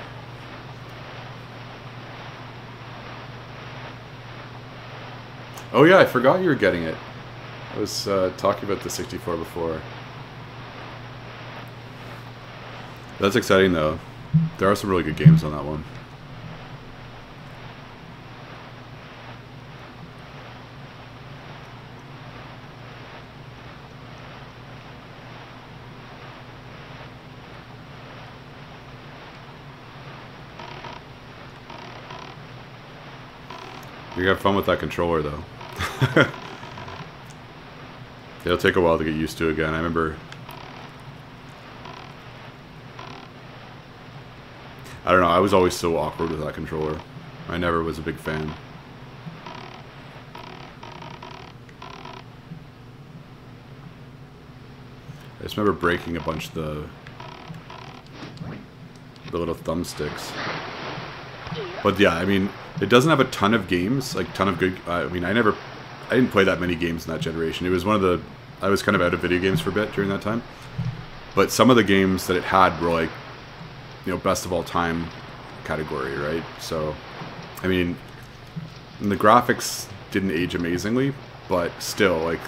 Oh yeah, I forgot you were getting it. I was talking about the 64 before. That's exciting though. There are some really good games on that one. You have fun with that controller though. It'll take a while to get used to again. I remember... I don't know, I was always so awkward with that controller. I never was a big fan. I just remember breaking a bunch of the little thumbsticks. But yeah, I mean, it doesn't have a ton of games, like ton of good... I mean, I didn't play that many games in that generation. It was one of the... I was kind of out of video games for a bit during that time. But some of the games that it had were like, you know, best of all time category, right? So, I mean, the graphics didn't age amazingly, but still, like,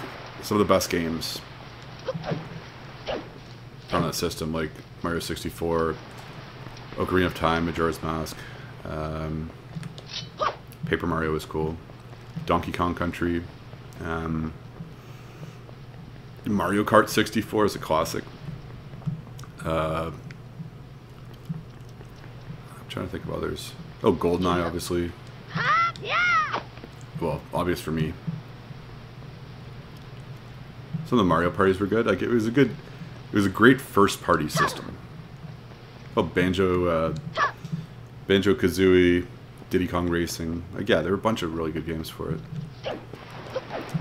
some of the best games on that system, like Mario 64, Ocarina of Time, Majora's Mask, Paper Mario was cool, Donkey Kong Country, Mario Kart 64 is a classic. I'm trying to think of others. Oh, GoldenEye, obviously. Well, obvious for me. Some of the Mario parties were good. Like it was a great first-party system. Oh, Banjo-Kazooie, Diddy Kong Racing. Like, yeah, there were a bunch of really good games for it.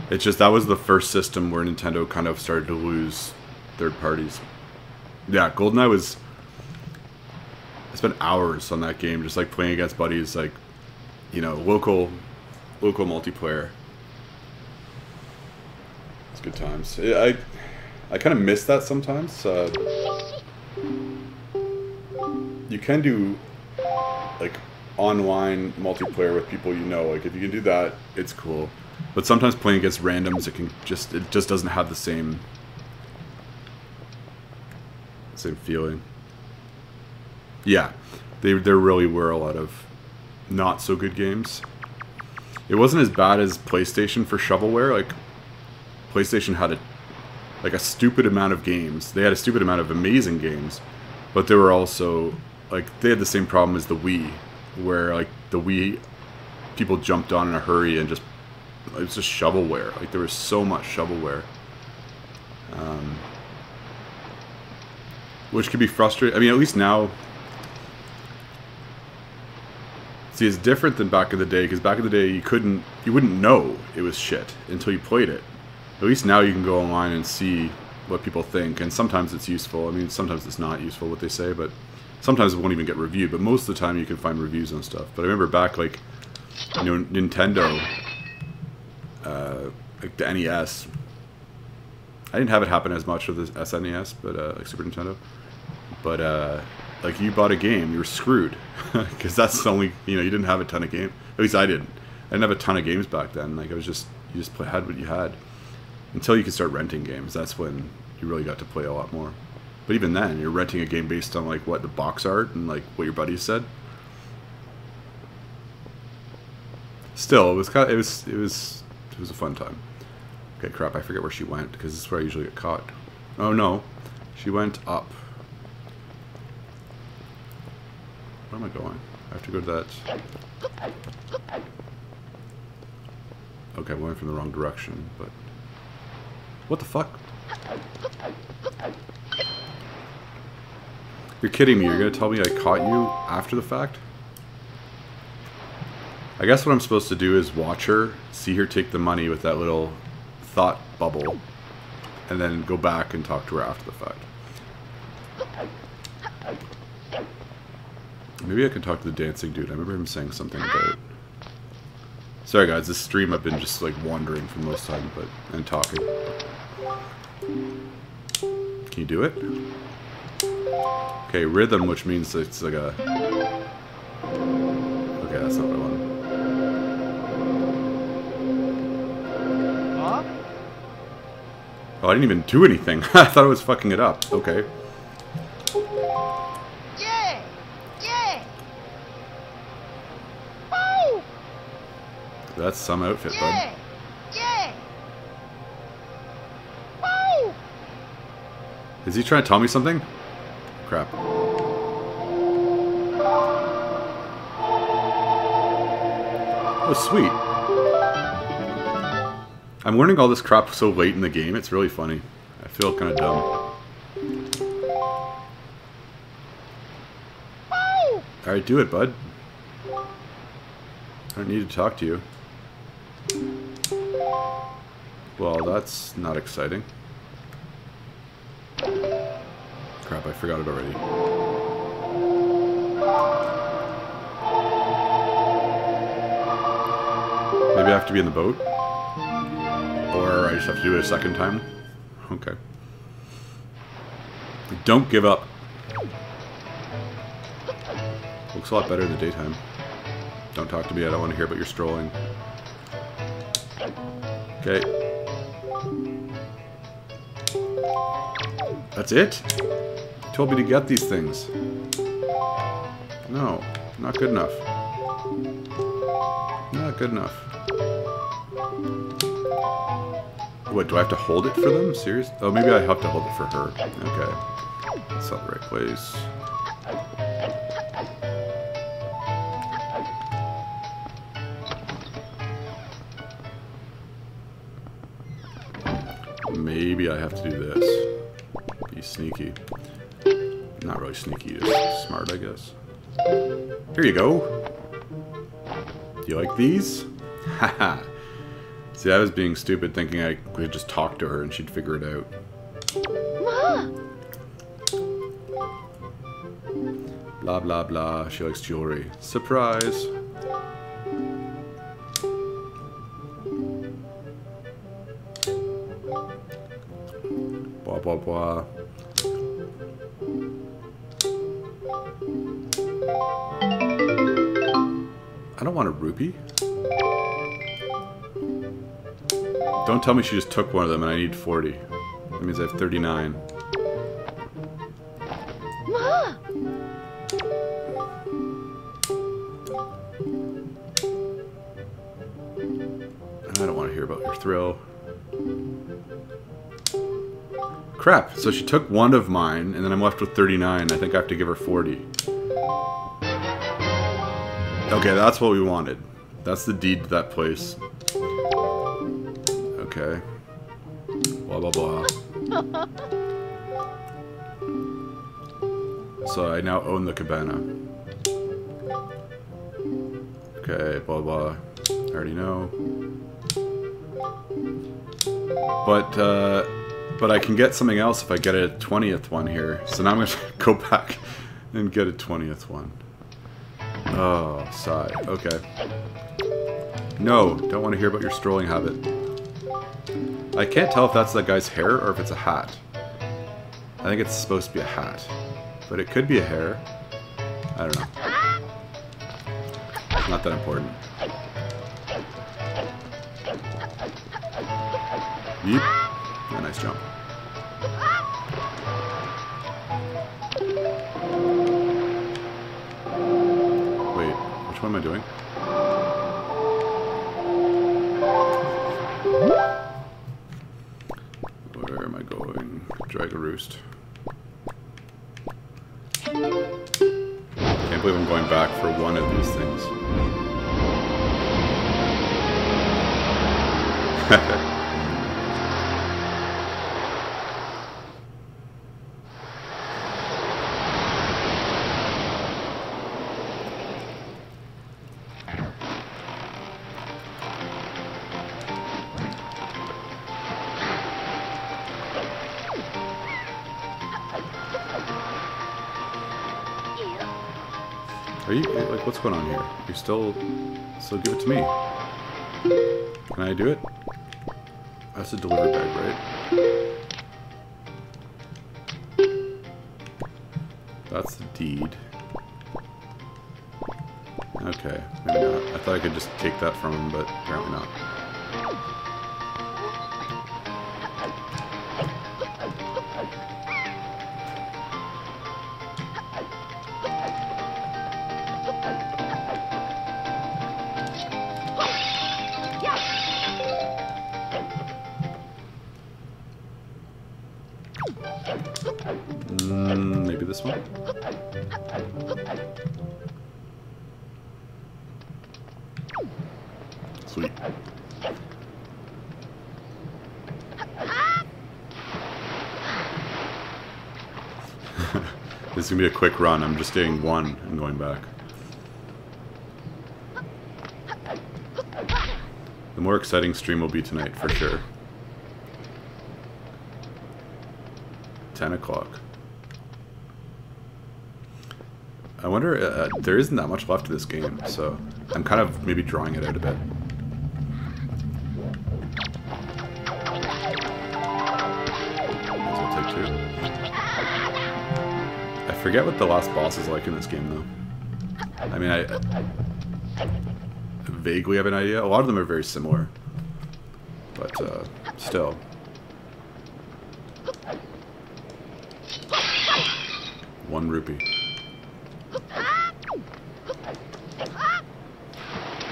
It's just that was the first system where Nintendo kind of started to lose third parties. Yeah, GoldenEye was... I spent hours on that game, just like playing against buddies, like, you know, local multiplayer. It's good times. I kind of miss that sometimes. You can do like online multiplayer with people you know. Like if you can do that, it's cool. But sometimes playing against randoms, it just doesn't have the same feeling. Yeah, there really were a lot of not so good games. It wasn't as bad as PlayStation for shovelware. Like PlayStation had a stupid amount of games. They had a stupid amount of amazing games, but there were also like they had the same problem as the Wii, where like the Wii people jumped on in a hurry and just it was just shovelware. Like there was so much shovelware, which could be frustrating. I mean, at least now. See, it's different than back in the day, because back in the day you wouldn't know it was shit until you played it. At least now you can go online and see what people think, and sometimes it's useful. I mean, sometimes it's not useful what they say, but sometimes it won't even get reviewed. But most of the time you can find reviews and stuff. But I remember back, like, you know, Nintendo, like the NES. I didn't have it happen as much with the SNES, but like Super Nintendo. But like you bought a game, you were screwed, because that's the only, you know, you didn't have a ton of games. At least I didn't. I didn't have a ton of games back then. Like I was just, you just had what you had. Until you could start renting games, that's when you really got to play a lot more. But even then, you're renting a game based on like what the box art and like what your buddies said. Still, it was a fun time. Okay, crap, I forget where she went, because this is where I usually get caught. Oh no, she went up. Where am I going? I have to go to that. Okay, I'm going from the wrong direction, but... What the fuck? You're kidding me, you're gonna tell me I caught you after the fact? I guess what I'm supposed to do is watch her, see her take the money with that little thought bubble, and then go back and talk to her after the fact. Maybe I can talk to the dancing dude. I remember him saying something about... Sorry guys, this stream I've been just like wandering for most of the time, and talking. Can you do it? Okay, rhythm, which means it's like a... Okay, that's not what I wanted. Huh? Oh, I didn't even do anything. I thought I was fucking it up. Okay. Yeah! Yeah! Woo! That's some outfit, bud. Yeah! Yeah! Woo! Is he trying to tell me something? Crap. Oh, sweet. I'm learning all this crap so late in the game, it's really funny. I feel kind of dumb. Woo! Alright, do it, bud. I don't need to talk to you. Well, that's not exciting. Crap, I forgot it already. Maybe I have to be in the boat? Or I just have to do it a second time? Okay. Don't give up. Looks a lot better in the daytime. Don't talk to me, I don't want to hear about your strolling. Okay. That's it? You told me to get these things. No, not good enough. Not good enough. What, do I have to hold it for them? Serious? Oh, maybe I have to hold it for her. Okay. That's not the right place. Maybe I have to do this. Be sneaky. Not really sneaky, just smart, I guess. Here you go. Do you like these? Haha. See, I was being stupid thinking I could just talk to her and she'd figure it out. Blah, blah, blah. She likes jewelry. Surprise. Blah, blah, blah. I don't want a rupee. Don't tell me she just took one of them and I need 40. That means I have 39. I don't want to hear about your thrill. Crap, so she took one of mine and then I'm left with 39. I think I have to give her 40. Okay, that's what we wanted. That's the deed to that place. Okay. Blah, blah, blah. So I now own the cabana. Okay, blah, blah. I already know. But I can get something else if I get a 20th one here. So now I'm going to go back and get a 20th one. Oh, sigh. Okay. No, don't want to hear about your strolling habit. I can't tell if that's that guy's hair or if it's a hat. I think it's supposed to be a hat. But it could be a hair. I don't know. It's not that important. Yeep. Oh, nice jump. Wait, which one am I doing? Where am I going? Drag a roost. Can't believe I'm going back for one of these things. Are you, like, what's going on here? You're still give it to me. Can I do it? That's a delivery bag, right? That's the deed. Okay, maybe not. I thought I could just take that from him, but apparently not. Maybe this one? Sweet. This is gonna be a quick run. I'm just getting one and going back. The more exciting stream will be tonight, for sure. 10 o'clock. I wonder, there isn't that much left of this game, so I'm kind of maybe drawing it out a bit. Might as well take two. I forget what the last boss is like in this game, though. I mean, I vaguely have an idea. A lot of them are very similar. But, still. One rupee.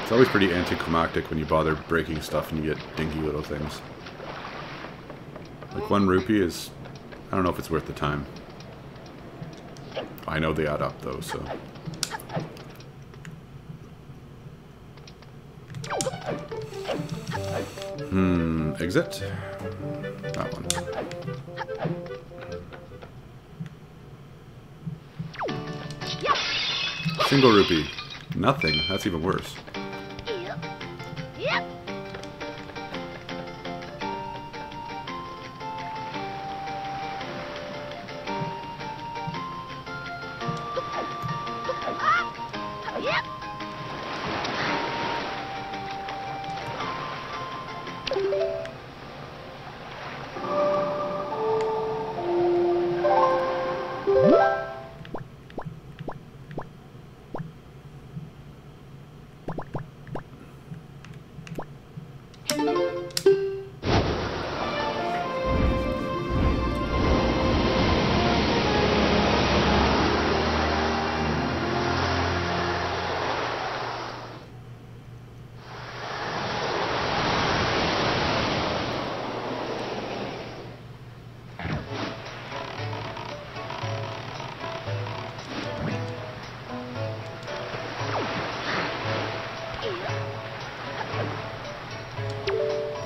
It's always pretty anticlimactic when you bother breaking stuff and you get dinky little things. Like 1 rupee is... I don't know if it's worth the time. I know they add up though, so... Exit? That one. Single rupee. Nothing. That's even worse.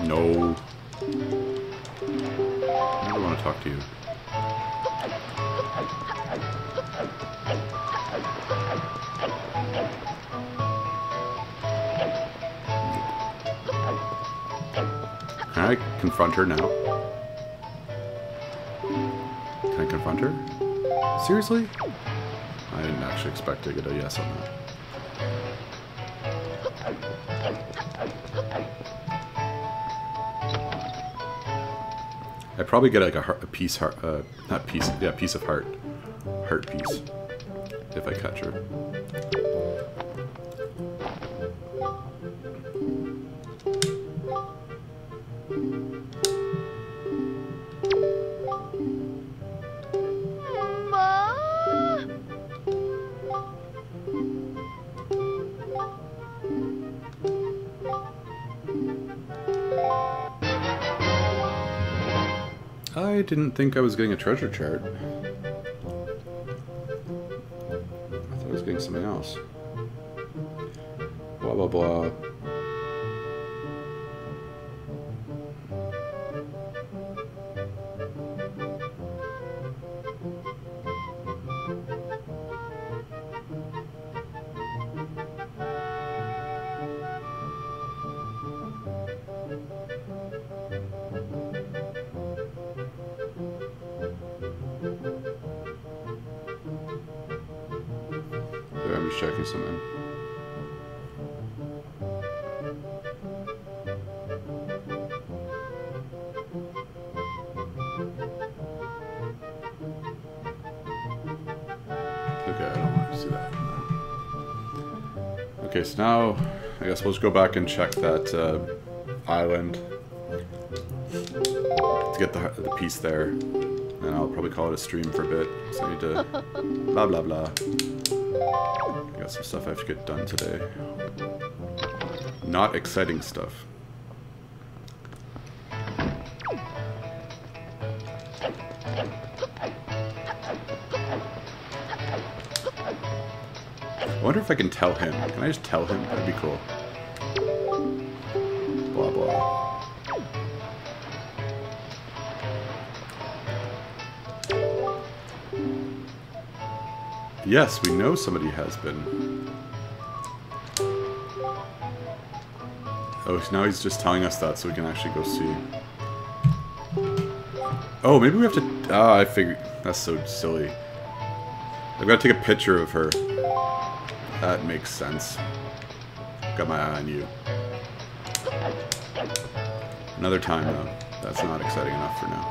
No. I never want to talk to you. Can I confront her now? Can I confront her? Seriously? I didn't actually expect to get a yes on that. I'd probably get like a piece of heart. Heart piece. If I catch her. I didn't think I was getting a treasure chart. I thought I was getting something else. Blah blah blah. I'm just checking something. do that. Okay, so now I guess we'll just go back and check that island to get the piece there. And I'll probably call it a stream for a bit. So I need to blah blah blah. I got some stuff I have to get done today. Not exciting stuff. I wonder if I can tell him. Can I just tell him? That'd be cool. Blah blah. Yes, we know somebody has been. Oh, now he's just telling us that so we can actually go see. Oh, maybe we have to... Ah, I figured... That's so silly. I've got to take a picture of her. That makes sense. Got my eye on you. Another time, though. That's not exciting enough for now.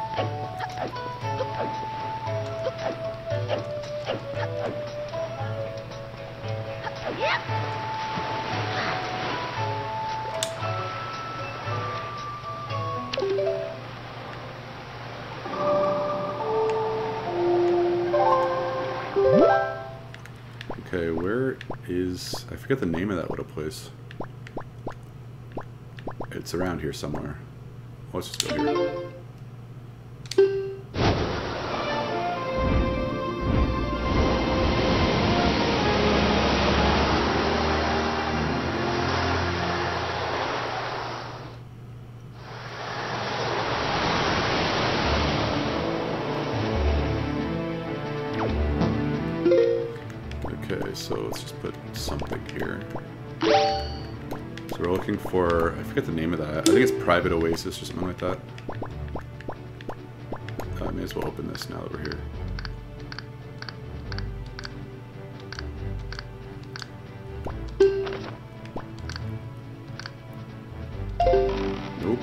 Okay, where is... I forget the name of that little place. It's around here somewhere. Let's just go here. Okay, so let's just put something here. So we're looking for, I forget the name of that. I think it's Private Oasis or something like that. I may as well open this now that we're here. Nope.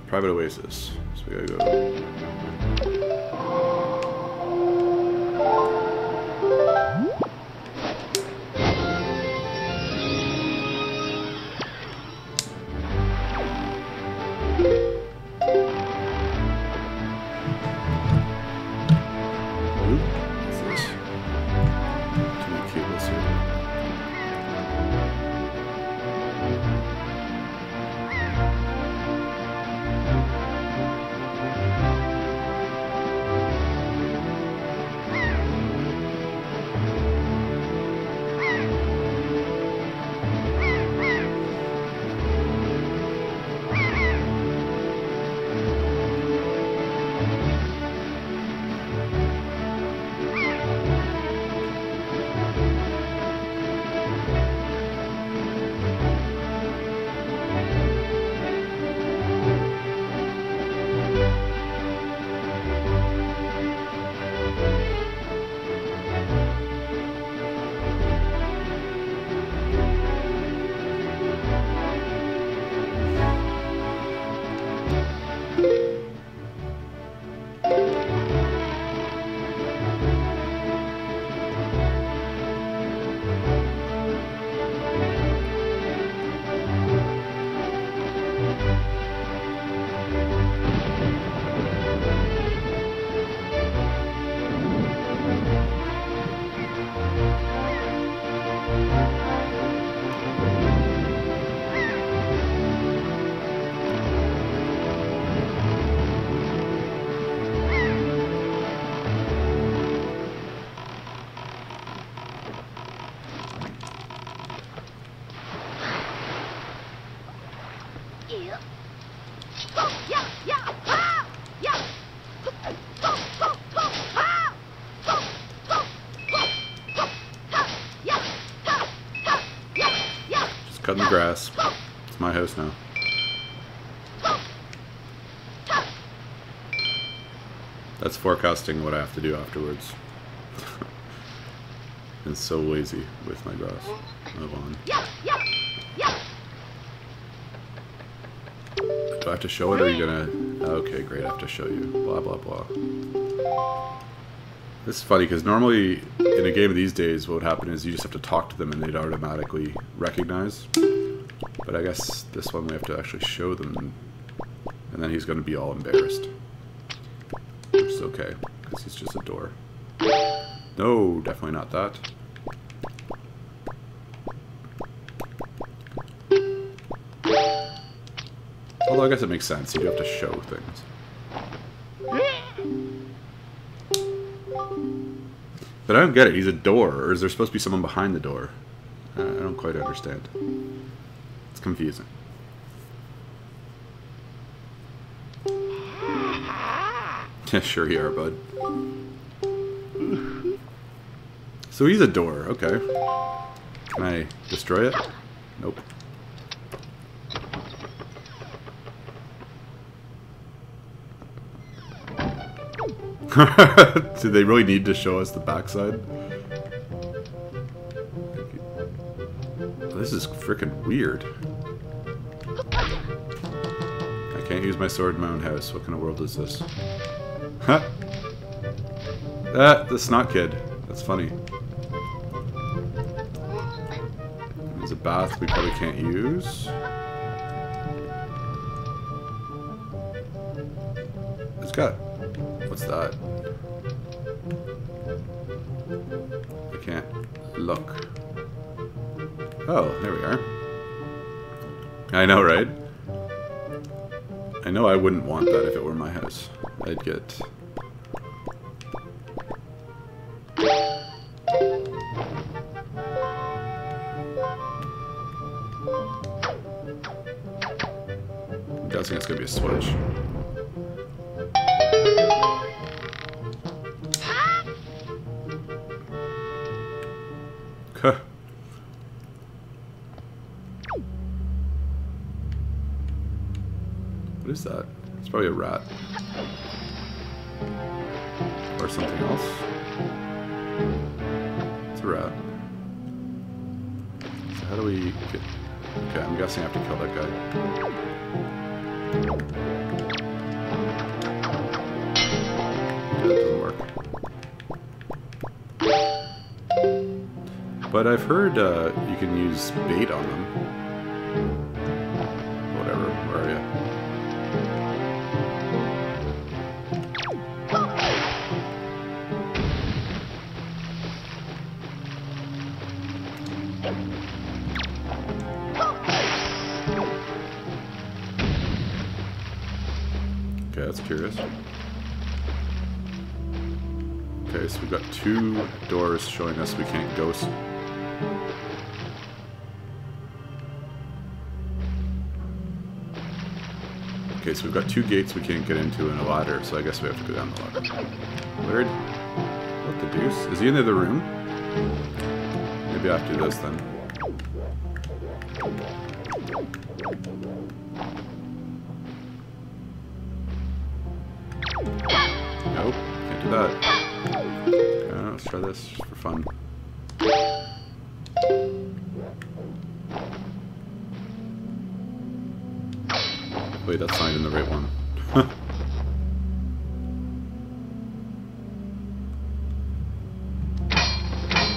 Private Oasis. So we gotta go. Just cutting the grass. It's my house now. That's forecasting what I have to do afterwards. Been so lazy with my grass. Move on. Do I have to show it, or are you gonna... Okay, great, I have to show you. Blah, blah, blah. This is funny, because normally, in a game these days, what would happen is you just have to talk to them and they'd automatically recognize. But I guess this one we have to actually show them, and then he's gonna be all embarrassed. Which is okay, because he's just a door. No, definitely not that. Although I guess it makes sense, you do have to show things. But I don't get it, he's a door, or is there supposed to be someone behind the door? I don't quite understand. It's confusing. Yeah, sure you are, bud. So he's a door, okay. Can I destroy it? Nope. Do they really need to show us the backside? This is freaking weird. I can't use my sword in my own house. What kind of world is this? Huh? Ah, the snot kid. That's funny. There's a bath we probably can't use. It's got... What's that? I can't look. Oh, there we are. I know, right? I know I wouldn't want that if it were my house. I'd get... I'm guessing it's gonna be a switch. Huh. What is that? It's probably a rat. Or something else. It's a rat. So how do we get... Okay, I'm guessing I have to kill that guy. Yeah, that doesn't work. But I've heard you can use bait on them. Whatever, where are you? Okay, that's curious. Okay, so we've got 2 doors showing us we can't go. Okay, so we've got 2 gates we can't get into and a ladder, so I guess we have to go down the ladder. Weird. What the deuce? Is he in the other room? Maybe I have to do this then. Nope, can't do that. Okay, let's try this just for fun. Wait, that's not even the right one.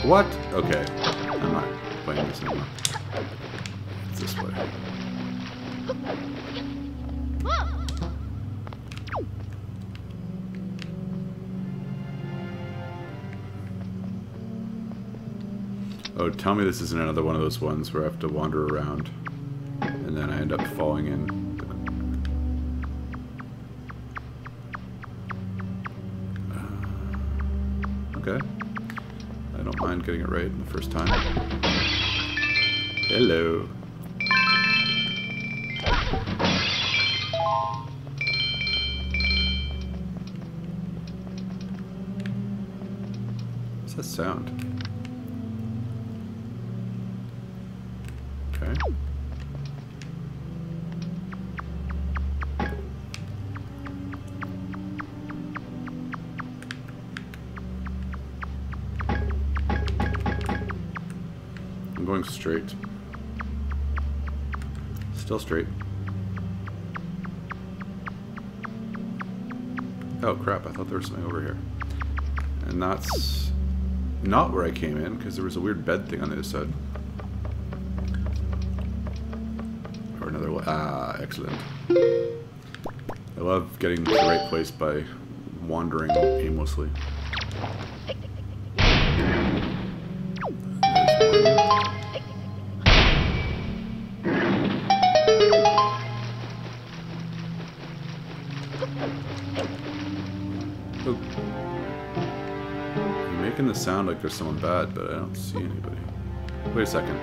What? Okay. I'm not playing this anymore. It's this way. Oh, tell me this isn't another one of those ones where I have to wander around and then I end up falling in. Okay. I don't mind getting it right the first time. Hello. What's that sound? Okay. I'm going straight. Still straight. Oh crap, I thought there was something over here. And that's not where I came in, because there was a weird bed thing on the other side. Or another one. Ah, excellent. I love getting to the right place by wandering aimlessly. Oh. You're making the sound like there's someone bad, but I don't see anybody. Wait a second.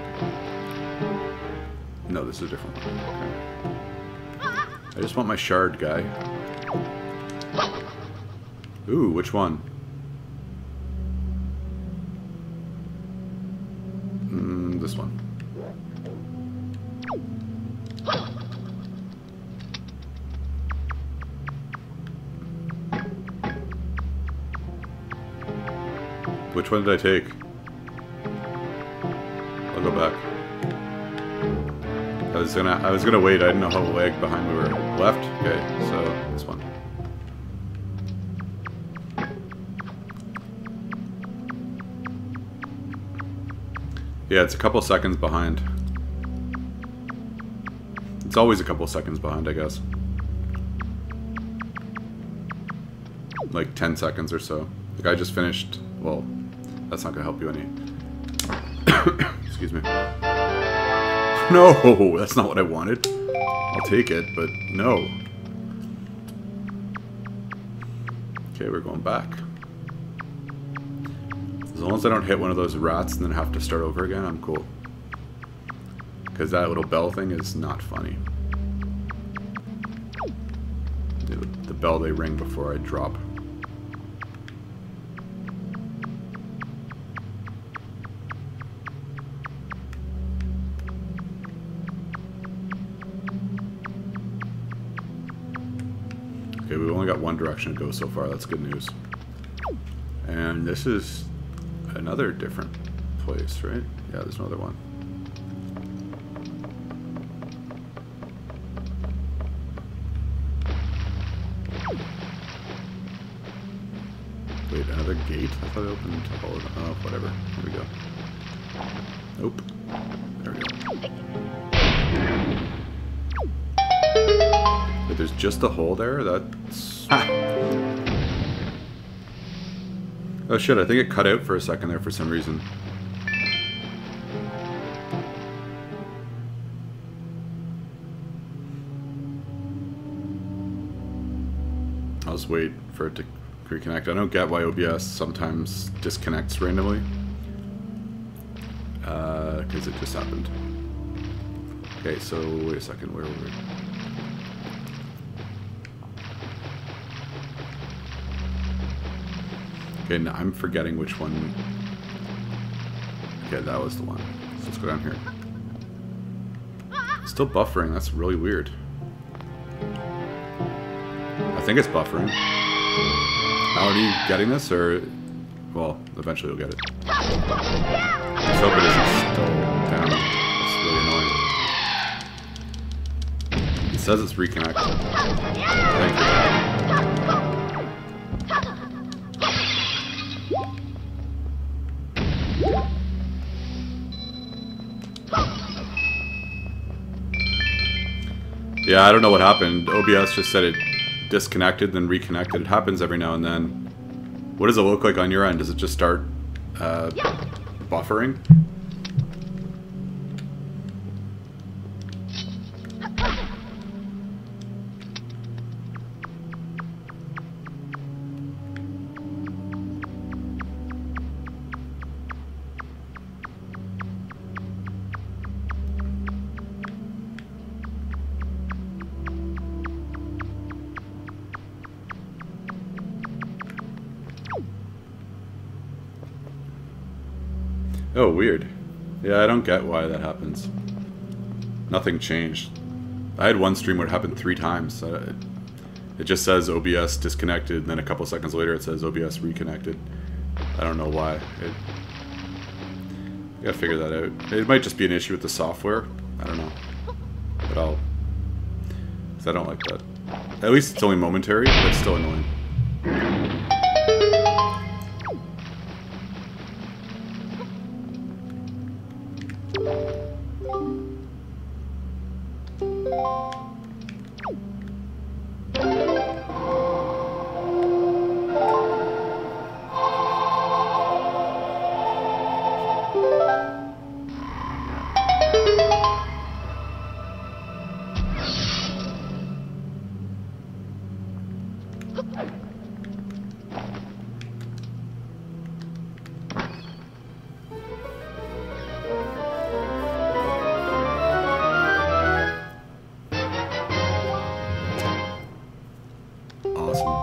No, this is a different one. Okay. I just want my shard guy. Ooh, which one? This one. Which one did I take? I'll go back. I was gonna wait. I didn't know how lag behind we were. Left? Okay, so this one. Yeah, it's a couple seconds behind. It's always a couple seconds behind, I guess. Like 10 seconds or so. Like I just finished. Well, that's not gonna help you any. Excuse me. No, that's not what I wanted. I'll take it, but no. Okay, we're going back. As long as I don't hit one of those rats and then have to start over again, I'm cool. Because that little bell thing is not funny. The bell they ring before I drop. Okay, we've only got one direction to go so far. That's good news. And this is another different place, right? Yeah, there's another one. Wait, another gate? I thought I opened all of them. Oh, whatever. Here we go. Nope. There we go. But there's just a hole there? That's... Ha! Oh shit, I think it cut out for a second there for some reason. I'll just wait for it to reconnect. I don't get why OBS sometimes disconnects randomly. Because it just happened. Okay, so wait a second, where were we? Okay, now I'm forgetting which one. Okay, that was the one. So let's go down here. It's still buffering, that's really weird. I think it's buffering. Are you getting this, or... Well, eventually you'll get it. Let's hope it isn't still down. That's really annoying. It says it's reconnected. Thank you. Yeah, I don't know what happened. OBS just said it disconnected, then reconnected. It happens every now and then. What does it look like on your end? Does it just start buffering? Oh, weird. Yeah, I don't get why that happens. Nothing changed. I had one stream where it happened 3 times. It just says OBS disconnected, and then a couple seconds later it says OBS reconnected. I don't know why. I gotta figure that out. It might just be an issue with the software. I don't know. But I'll... 'cause I don't like that. At least it's only momentary, but it's still annoying. Awesome.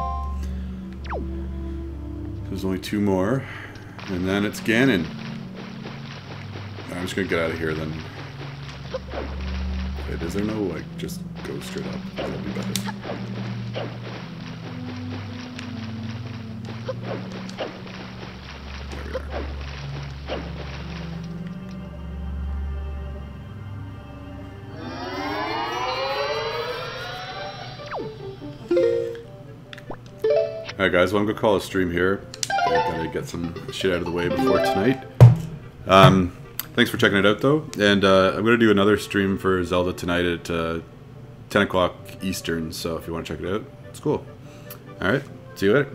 There's only 2 more, and then it's Ganon. I'm just gonna get out of here then. Wait, is there no, like, just go straight up? That'd be better. There we are. Alright guys, well I'm gonna call a stream here. I gotta get some shit out of the way before tonight. Thanks for checking it out though, and I'm gonna do another stream for Zelda tonight at 10 o'clock Eastern, so if you want to check it out, it's cool. Alright, see you later.